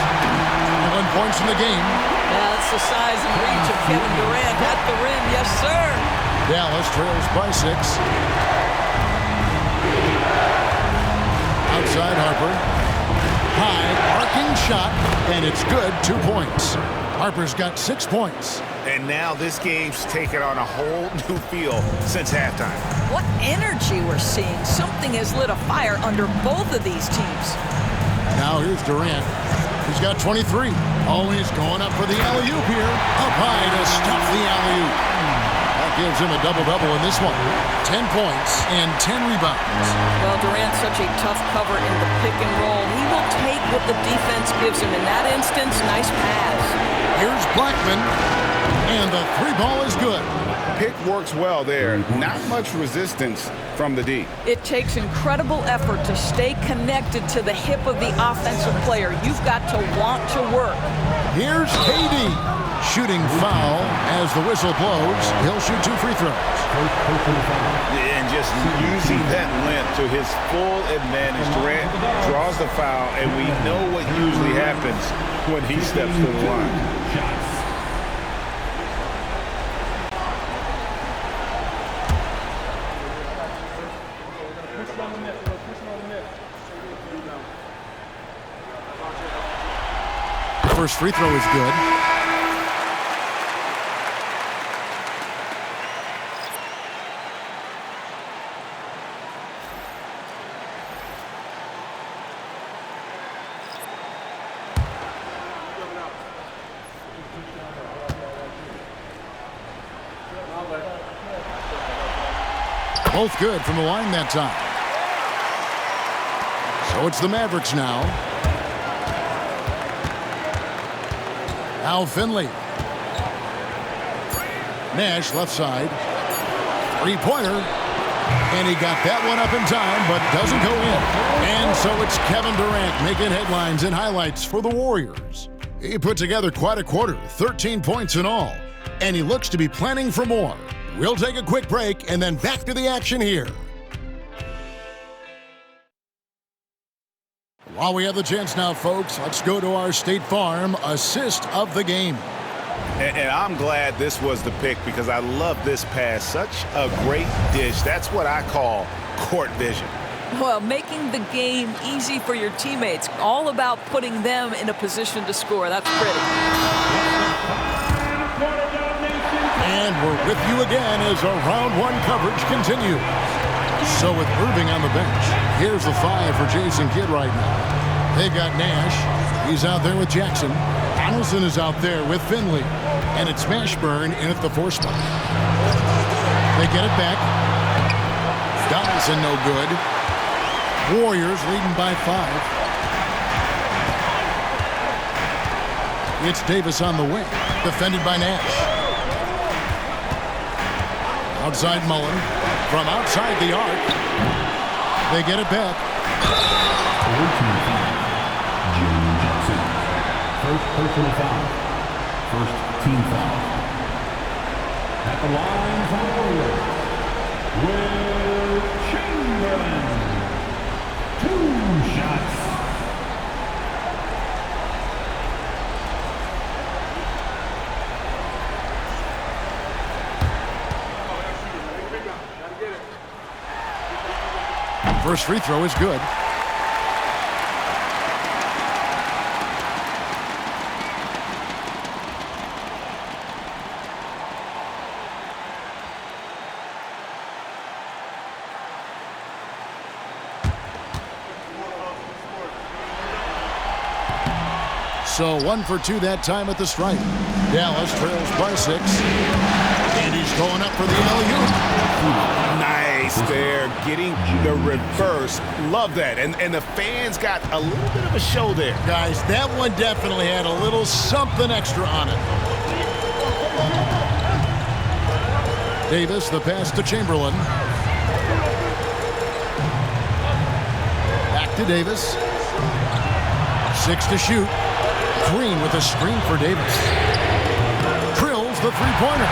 11 points in the game. Yeah, that's the size and reach of Kevin Durant at the rim. Yes, sir. Dallas trails by 6. Outside Harper. High, arcing shot, and it's good. 2 points. Harper's got 6 points. And now this game's taken on a whole new feel since halftime. What energy we're seeing. Something has lit a fire under both of these teams. Now here's Durant. He's got 23. Always going up for the alley-oop here. Up high to stuff the alley-oop. That gives him a double-double in this one. 10 points and 10 rebounds. Well, Durant's such a tough cover in the pick and roll. He will take what the defense gives him. In that instance, nice pass. Here's Blackman. And the 3-ball is good. Pick works well there. Not much resistance from the D. It takes incredible effort to stay connected to the hip of the offensive player. You've got to want to work. Here's KD. Shooting foul as the whistle blows. He'll shoot 2 free throws. And just using that length to his full advantage. Durant draws the foul, and we know what usually happens when he steps to the line. First free throw is good. Both good from the line that time. So it's the Mavericks now. Now Finley. Nash left side. 3-pointer. And he got that one up in time, but doesn't go in. And so it's Kevin Durant making headlines and highlights for the Warriors. He put together quite a quarter, 13 points in all. And he looks to be planning for more. We'll take a quick break and then back to the action here. While we have the chance now, folks, let's go to our State Farm assist of the game. And I'm glad this was the pick because I love this pass. Such a great dish. That's what I call court vision. Well, making the game easy for your teammates. All about putting them in a position to score. That's pretty. And we're with you again as our round one coverage continues. So with Irving on the bench, here's the 5 for Jason Kidd right now. They've got Nash. He's out there with Jackson. Donaldson is out there with Finley. And it's Mashburn in at the 4 spot. They get it back. Donaldson no good. Warriors leading by 5. It's Davis on the wing. Defended by Nash. Outside Mullen. From outside the arc. They get it back. First personal foul. First team foul. At the line for Warriors, Will Chamberlain. 2 shots. First free throw is good. So 1 for 2 that time at the stripe. Dallas trails by 6. And he's going up for the alley-oop. Nice there, getting the reverse. Love that. And the fans got a little bit of a show there. Guys, that one definitely had a little something extra on it. Davis, the pass to Chamberlain. Back to Davis. 6 to shoot. Green with a screen for Davis. Drills the three-pointer.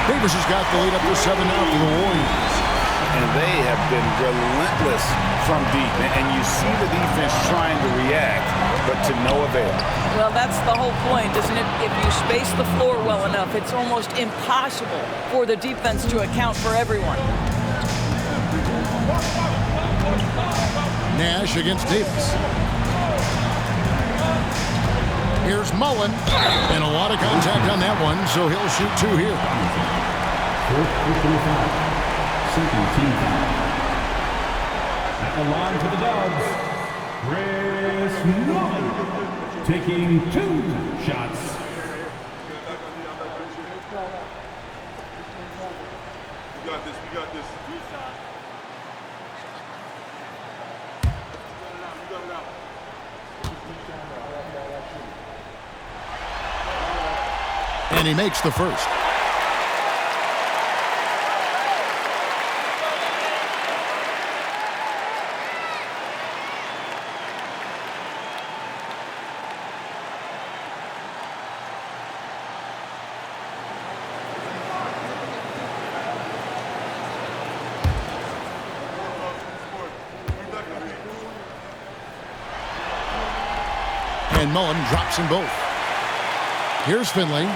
Davis has got the lead up to 7 now for the Warriors. And they have been relentless from deep. And you see the defense trying to react, but to no avail. Well, that's the whole point, isn't it? If you space the floor well enough, it's almost impossible for the defense to account for everyone. Nash against Davis. Here's Mullen, and a lot of contact on that one, so he'll shoot 2 here. Fourth personal foul. Second team foul. At the line for the Dubs, Chris Mullen, taking 2 shots. We got this, we got this. And he makes the first. And Mullen drops them both. Here's Finley.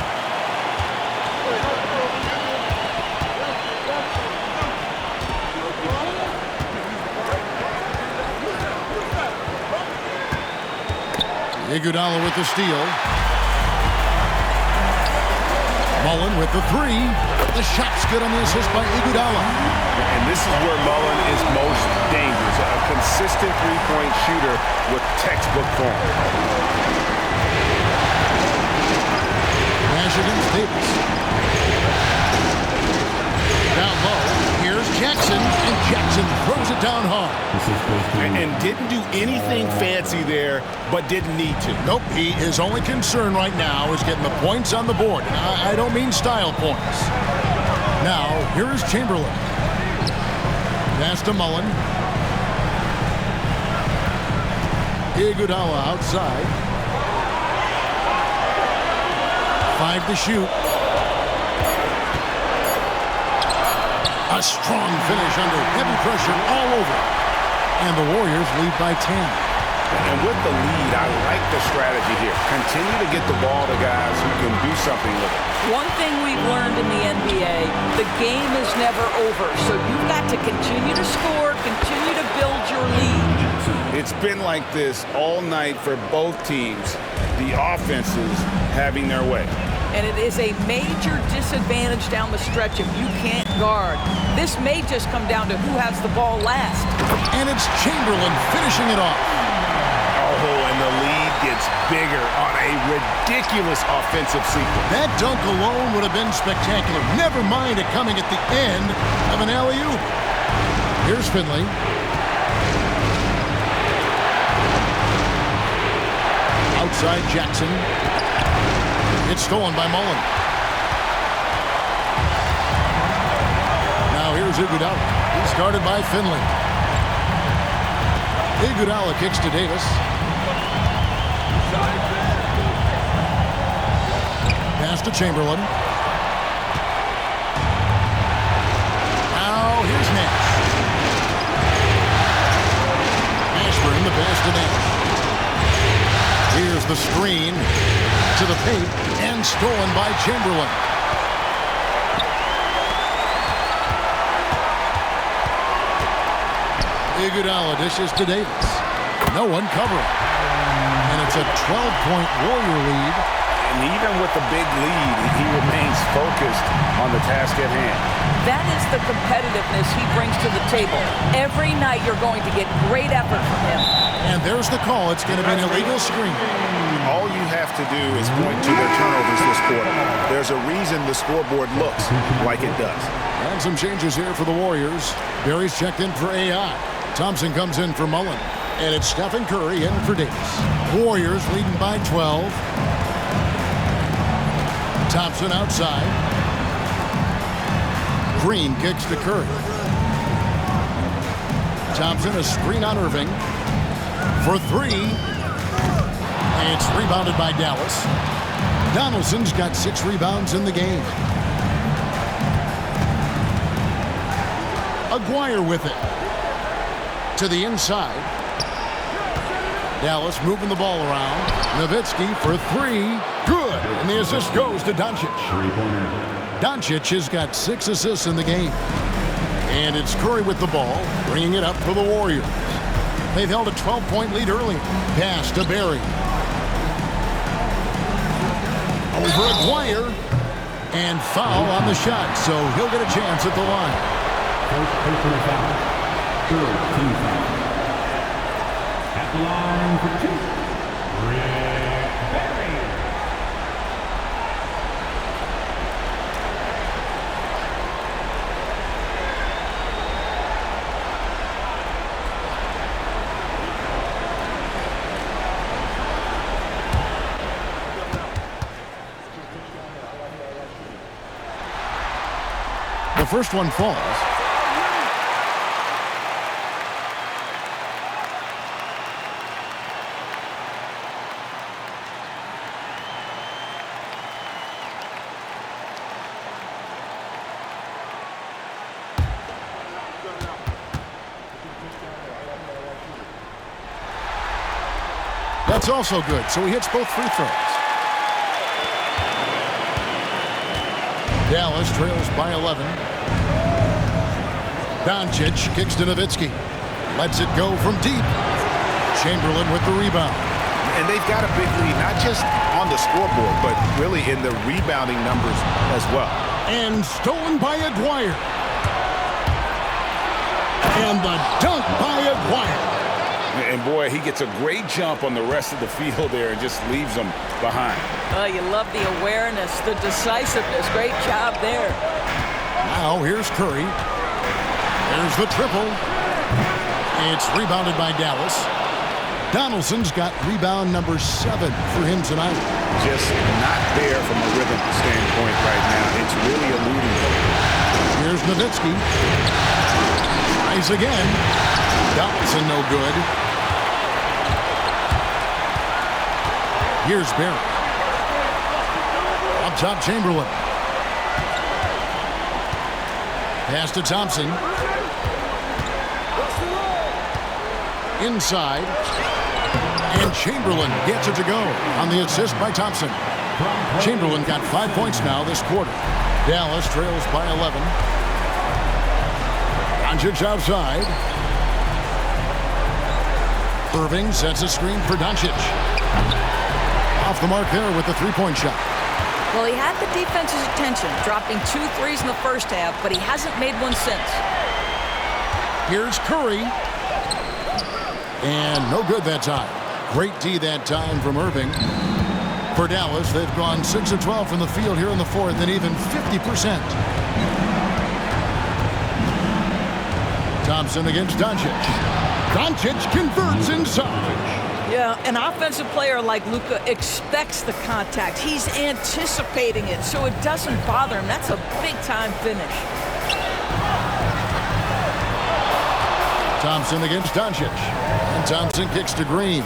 Iguodala with the steal. Mullen with the 3. The shot's good on the assist by Iguodala. And this is where Mullen is most dangerous. A consistent three-point shooter with textbook form. Nash against Davis. Down low. Here's Jackson, and Jackson throws it down hard. And didn't do anything fancy there, but didn't need to. Nope, his only concern right now is getting the points on the board. And I don't mean style points. Now, here is Chamberlain. Pass to Mullen. Iguodala outside. 5 to shoot. A strong finish under heavy pressure all over. And the Warriors lead by 10. And with the lead, I like the strategy here. Continue to get the ball to guys who can do something with it. One thing we've learned in the NBA, the game is never over. So you've got to continue to score, continue to build your lead. It's been like this all night for both teams, the offenses having their way. And it is a major disadvantage down the stretch if you can't guard. This may just come down to who has the ball last. And it's Chamberlain finishing it off. Oh, and the lead gets bigger on a ridiculous offensive sequence. That dunk alone would have been spectacular. Never mind it coming at the end of an alley-oop. Here's Finley. Outside Jackson. It's stolen by Mullen. Now here's Iguodala. He's guarded by Finley. Iguodala kicks to Davis. Pass to Chamberlain. Now here's Nash. Ashburn, the pass to Nash. Here's the screen to the paint and stolen by Chamberlain. Iguodala dishes to Davis. No one covering. And it's a 12-point Warrior lead. And even with the big lead, he remains focused on the task at hand. That is the competitiveness he brings to the table. Every night you're going to get great effort from him. And there's the call. It's going to be an illegal screen. All you have to do is point to their turnovers this quarter. There's a reason the scoreboard looks like it does. And some changes here for the Warriors. Barry's checked in for AI. Thompson comes in for Mullen. And it's Stephen Curry in for Davis. Warriors leading by 12. Thompson outside. Green kicks to Curry. Thompson, a screen on Irving. For three. And it's rebounded by Dallas. Donaldson's got 6 rebounds in the game. Aguirre with it. To the inside. Dallas moving the ball around. Nowitzki for three. Good. And the assist goes to Doncic. Doncic has got 6 assists in the game. And it's Curry with the ball, bringing it up for the Warriors. They've held a 12-point lead early. Pass to Barry. Over Aguirre. And foul on the shot, so he'll get a chance at the line. At the line for 2, Rick Barry. The first one falls. That's also good, so he hits both free throws. Dallas trails by 11. Doncic kicks to Nowitzki. Lets it go from deep. Chamberlain with the rebound. And they've got a big lead, not just on the scoreboard, but really in the rebounding numbers as well. And stolen by Aguirre. And the dunk by Aguirre. And boy, he gets a great jump on the rest of the field there and just leaves them behind. Oh, you love the awareness, the decisiveness. Great job there. Now here's Curry. There's the triple. It's rebounded by Dallas. Donaldson's got rebound number 7 for him tonight. Just not there from a rhythm standpoint right now. It's really eluding him. Here's Nowitzki. Tries again. Donaldson no good. Here's Barry. Up top, Chamberlain. Pass to Thompson. Inside. And Chamberlain gets it to go on the assist by Thompson. Chamberlain got 5 points now this quarter. Dallas trails by 11. Doncic outside. Irving sets a screen for Doncic. Off the mark there with the three-point shot. Well, he had the defense's attention, dropping 2 threes in the first half, but he hasn't made one since. Here's Curry. And no good that time. Great D that time from Irving. For Dallas, they've gone 6 of 12 from the field here in the fourth and even 50%. Thompson against Doncic. Doncic converts inside. Yeah, an offensive player like Luka expects the contact. He's anticipating it, so it doesn't bother him. That's a big-time finish. Thompson against Doncic. And Thompson kicks to Green.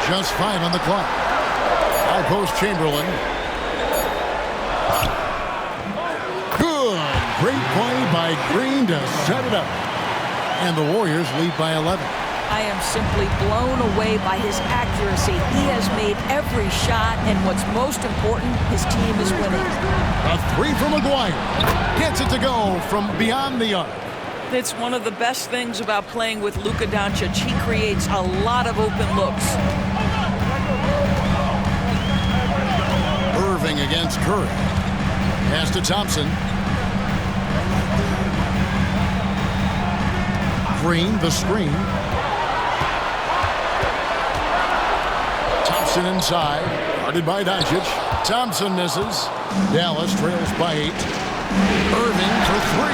Just 5 on the clock. High post Chamberlain. Good. Great play by Green to set it up. And the Warriors lead by 11. I am simply blown away by his accuracy. He has made every shot, and what's most important, his team is winning. A three from McGuire. Gets it to go from beyond the arc. It's one of the best things about playing with Luka Doncic. He creates a lot of open looks. Irving against Curry. Pass to Thompson. Green, the screen. Thompson inside. Guarded by Doncic. Thompson misses. Dallas trails by 8. Irving for 3.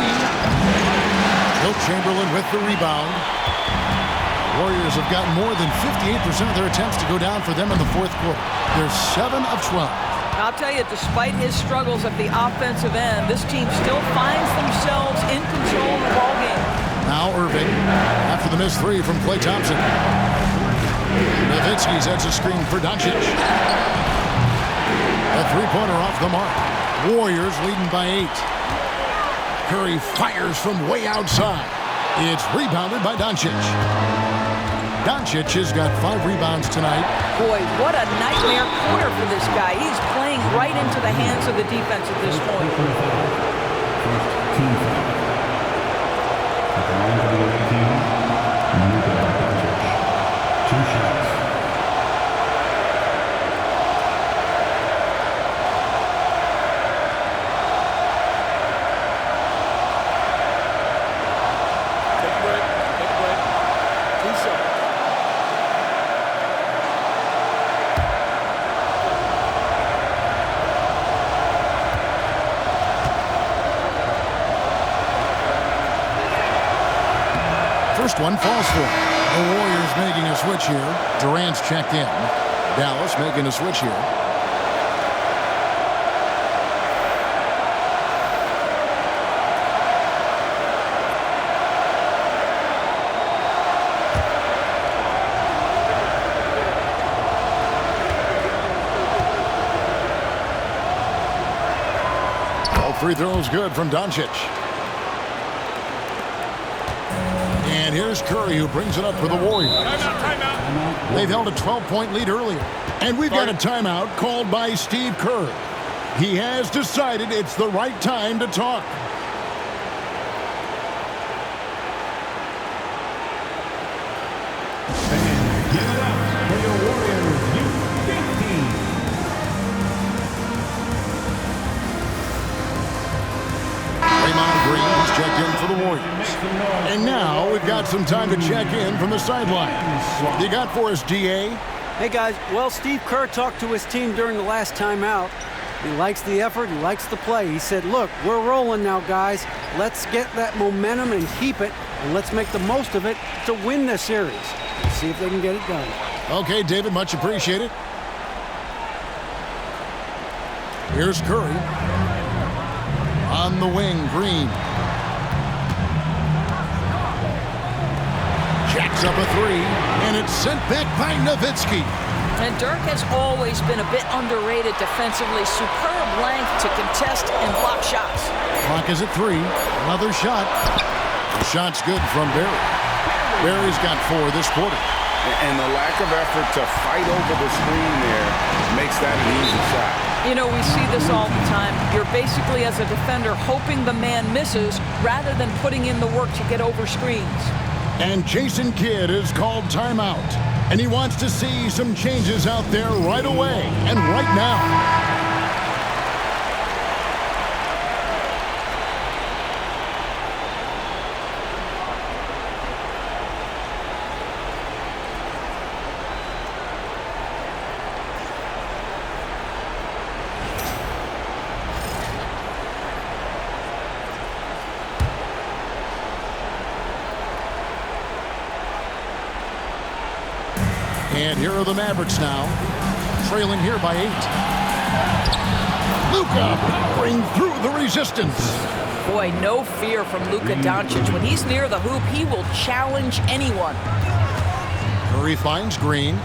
Wilt Chamberlain with the rebound. Warriors have gotten more than 58% of their attempts to go down for them in the fourth quarter. They're 7 of 12. I'll tell you, despite his struggles at the offensive end, this team still finds themselves in control of the ballgame. Now Irving, after the missed 3 from Klay Thompson. Nowitzki sets a screen for Doncic. A three-pointer off the mark. Warriors leading by 8. Curry fires from way outside. It's rebounded by Doncic. Doncic has got 5 rebounds tonight. Boy, what a nightmare quarter for this guy. He's playing right into the hands of the defense at this point. First one falls for him. The Warriors making a switch here. Durant's checked in. Dallas making a switch here. All free throws good from Doncic. And here's Curry, who brings it up for the Warriors. They've held a 12-point lead earlier. And we've got a timeout called by Steve Kerr. He has decided it's the right time to talk. And give it up for your Warriors U15. Draymond Green has checked in for the Warriors. And now we've got some time to check in from the sidelines. What do you got for us, DA? Hey, guys. Well, Steve Kerr talked to his team during the last timeout. He likes the effort. He likes the play. He said, look, we're rolling now, guys. Let's get that momentum and keep it, and let's make the most of it to win this series. Let's see if they can get it done. Okay, David, much appreciated. Here's Curry. On the wing, Green. Jacks up a 3, and it's sent back by Nowitzki. And Dirk has always been a bit underrated defensively. Superb length to contest and block shots. Clock is at 3. Another shot. The shot's good from Barry. Barry's got 4 this quarter. And the lack of effort to fight over the screen there makes that an easy shot. You know, we see this all the time. You're basically, as a defender, hoping the man misses rather than putting in the work to get over screens. And Jason Kidd is called timeout. And he wants to see some changes out there right away and right now. And here are the Mavericks now, trailing here by 8. Luka powering through the resistance. Boy, no fear from Luka Doncic. When he's near the hoop, he will challenge anyone. Curry finds Green.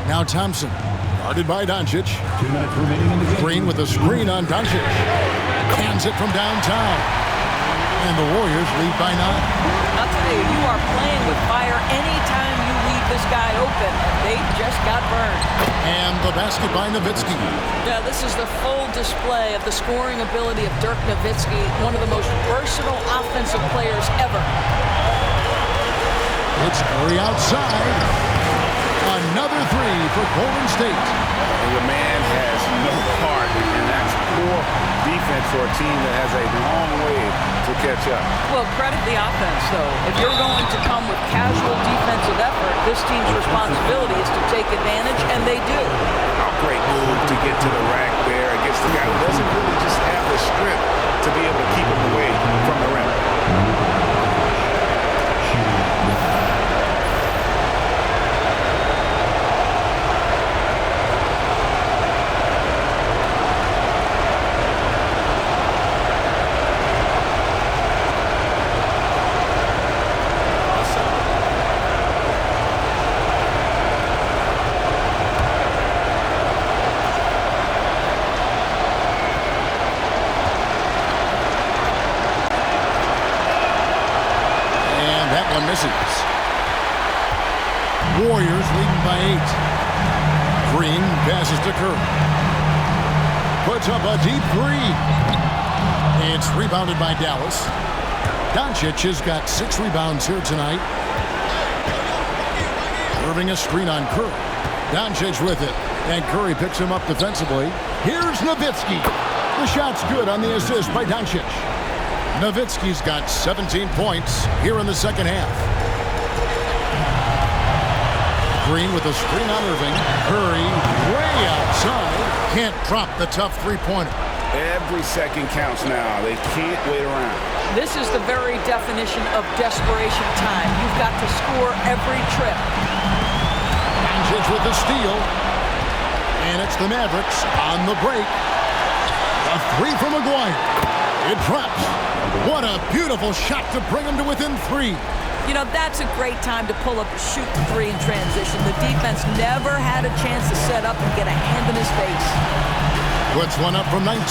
Now Thompson, guarded by Doncic. 2 minutes remaining in the game. Green with a screen on Doncic. Hands it from downtown. And the Warriors lead by 9. I'll tell you, you are playing with fire anytime you leave this guy open. They just got burned. And the basket by Nowitzki. Yeah, this is the full display of the scoring ability of Dirk Nowitzki, one of the most versatile offensive players ever. It's Curry outside. Another 3 for Golden State. The man has no heart, and that's poor defense for a team that has a long way to catch up. Well, credit the offense, though. If you're going to come with casual defensive effort, this team's responsibility is to take advantage, and they do. A great move to get to the rack there against the guy who doesn't really just have the strength to be able to keep him away from the rim. Warriors leading by 8. Green passes to Curry. Puts up a deep 3. It's rebounded by Dallas. Doncic has got 6 rebounds here tonight. Irving a screen on Curry. Doncic with it. And Curry picks him up defensively. Here's Nowitzki. The shot's good on the assist by Doncic. Nowitzki's got 17 points here in the second half. Green with a screen on Irving. Curry way outside. Can't drop the tough three-pointer. Every second counts now. They can't wait around. This is the very definition of desperation time. You've got to score every trip. Doncic with the steal. And it's the Mavericks on the break. A 3 from McGuire. It drops. What a beautiful shot to bring him to within 3. You know, that's a great time to pull up a shoot 3 in transition. The defense never had a chance to set up and get a hand in his face. Puts one up from 19.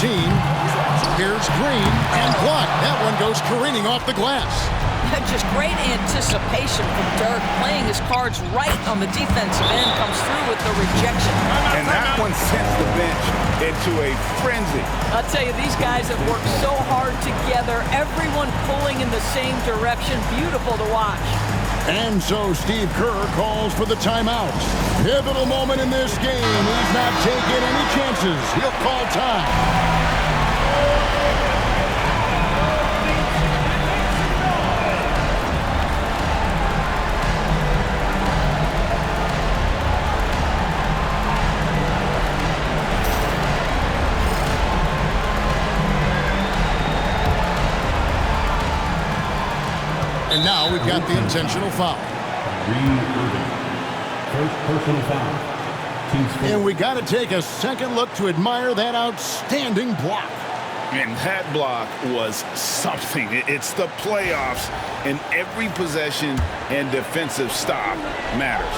Here's Green and blocked. That one goes careening off the glass. Just great anticipation from Dirk, playing his cards right on the defensive end, comes through with the rejection. And that one sends the bench into a frenzy. I'll tell you, these guys have worked so hard together, everyone pulling in the same direction. Beautiful to watch. And so Steve Kerr calls for the timeout. Pivotal moment in this game. He's not taking any chances. He'll call time. And now we've got the intentional foul. First personal foul. Team score. And we got to take a second look to admire that outstanding block. And that block was something. It's the playoffs, and every possession and defensive stop matters.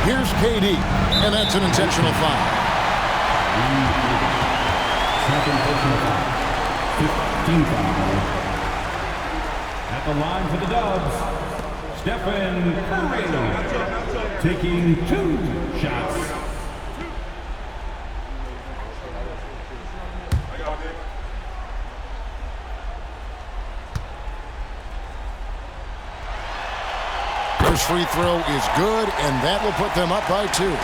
Here's KD, and that's an intentional foul. Second personal foul. 15 foul. At the line for the Dubs, Stephen Curry, taking 2 shots. First free throw is good, and that will put them up by 2.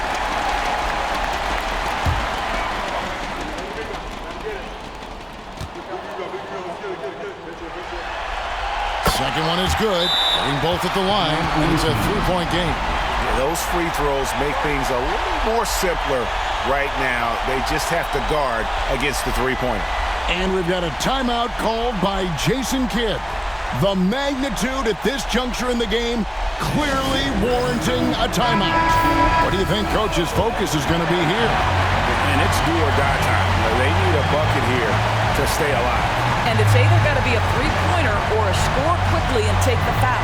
Second one is good. Getting both at the line, and it's a 3-point game. Yeah, those free throws make things a little more simpler right now. They just have to guard against the three-pointer. And we've got a timeout called by Jason Kidd. The magnitude at this juncture in the game clearly warranting a timeout. What do you think Coach's focus is going to be here? And it's do or die time. They need a bucket here to stay alive. And it's either got to be a three-pointer or a score quickly and take the foul.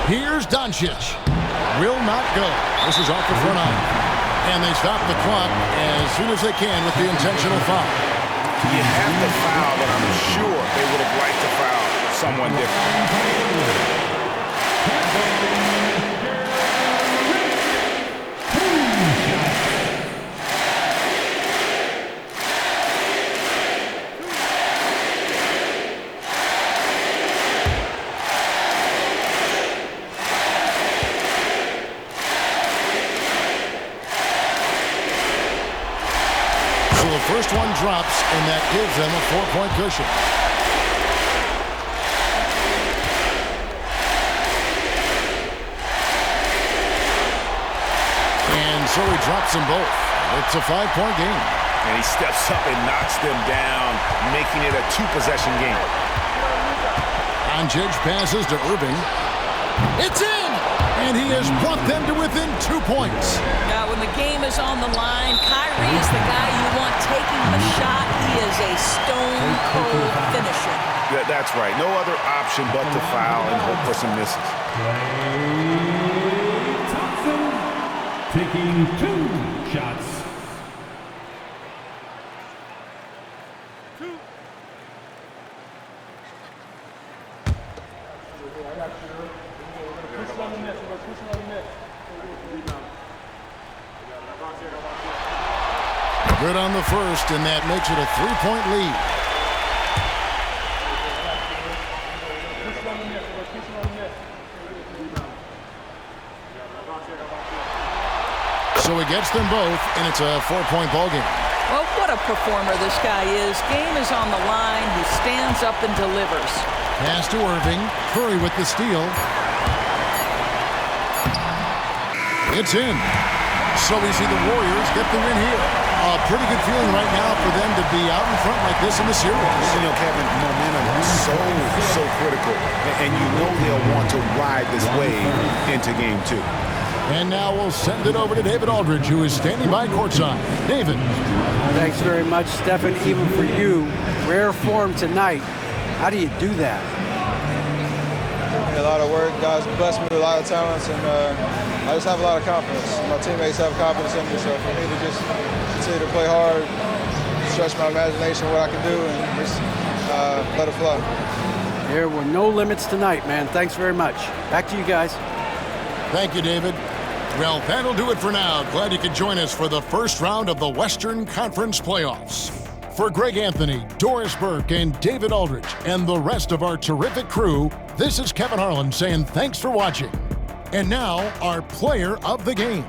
Here's Doncic. Will not go. This is off the front eye. And they stop the clock as soon as they can with the intentional foul. You have to foul, but I'm sure they would have liked to foul someone different. First one drops, and that gives them a 4-point cushion. And so he drops them both. It's a 5-point game. And he steps up and knocks them down, making it a 2-possession game. Doncic passes to Irving. It's in! And he has brought them to within 2 points. Now, when the game is on the line, Kyrie is the guy you want taking the shot. He is a stone-cold finisher. Yeah, that's right. No other option but to foul and hope for some misses. Thompson taking 2 shots. Good on the first, and that makes it a 3-point lead. So he gets them both, and it's a 4-point ballgame. Well, what a performer this guy is. Game is on the line. He stands up and delivers. Pass to Irving. Curry with the steal. It's in. So we see the Warriors get the win here. A pretty good feeling right now for them to be out in front like this in the series. You know, Kevin, momentum is so critical. And you know they'll want to ride this wave into game 2. And now we'll send it over to David Aldridge, who is standing by courtside. David. Thanks very much, Stephen. Even for you, rare form tonight. How do you do that? A lot of work. Guys blessed me with a lot of talents, and I just have a lot of confidence. My teammates have confidence in me, so for me to just continue to play hard, stretch my imagination, what I can do, and just let it flow. There were no limits tonight, man. Thanks very much. Back to you guys. Thank you, David. Well, that'll do it for now. Glad you could join us for the first round of the Western Conference Playoffs. For Greg Anthony, Doris Burke, and David Aldridge, and the rest of our terrific crew, this is Kevin Harlan saying thanks for watching. And now, our player of the game.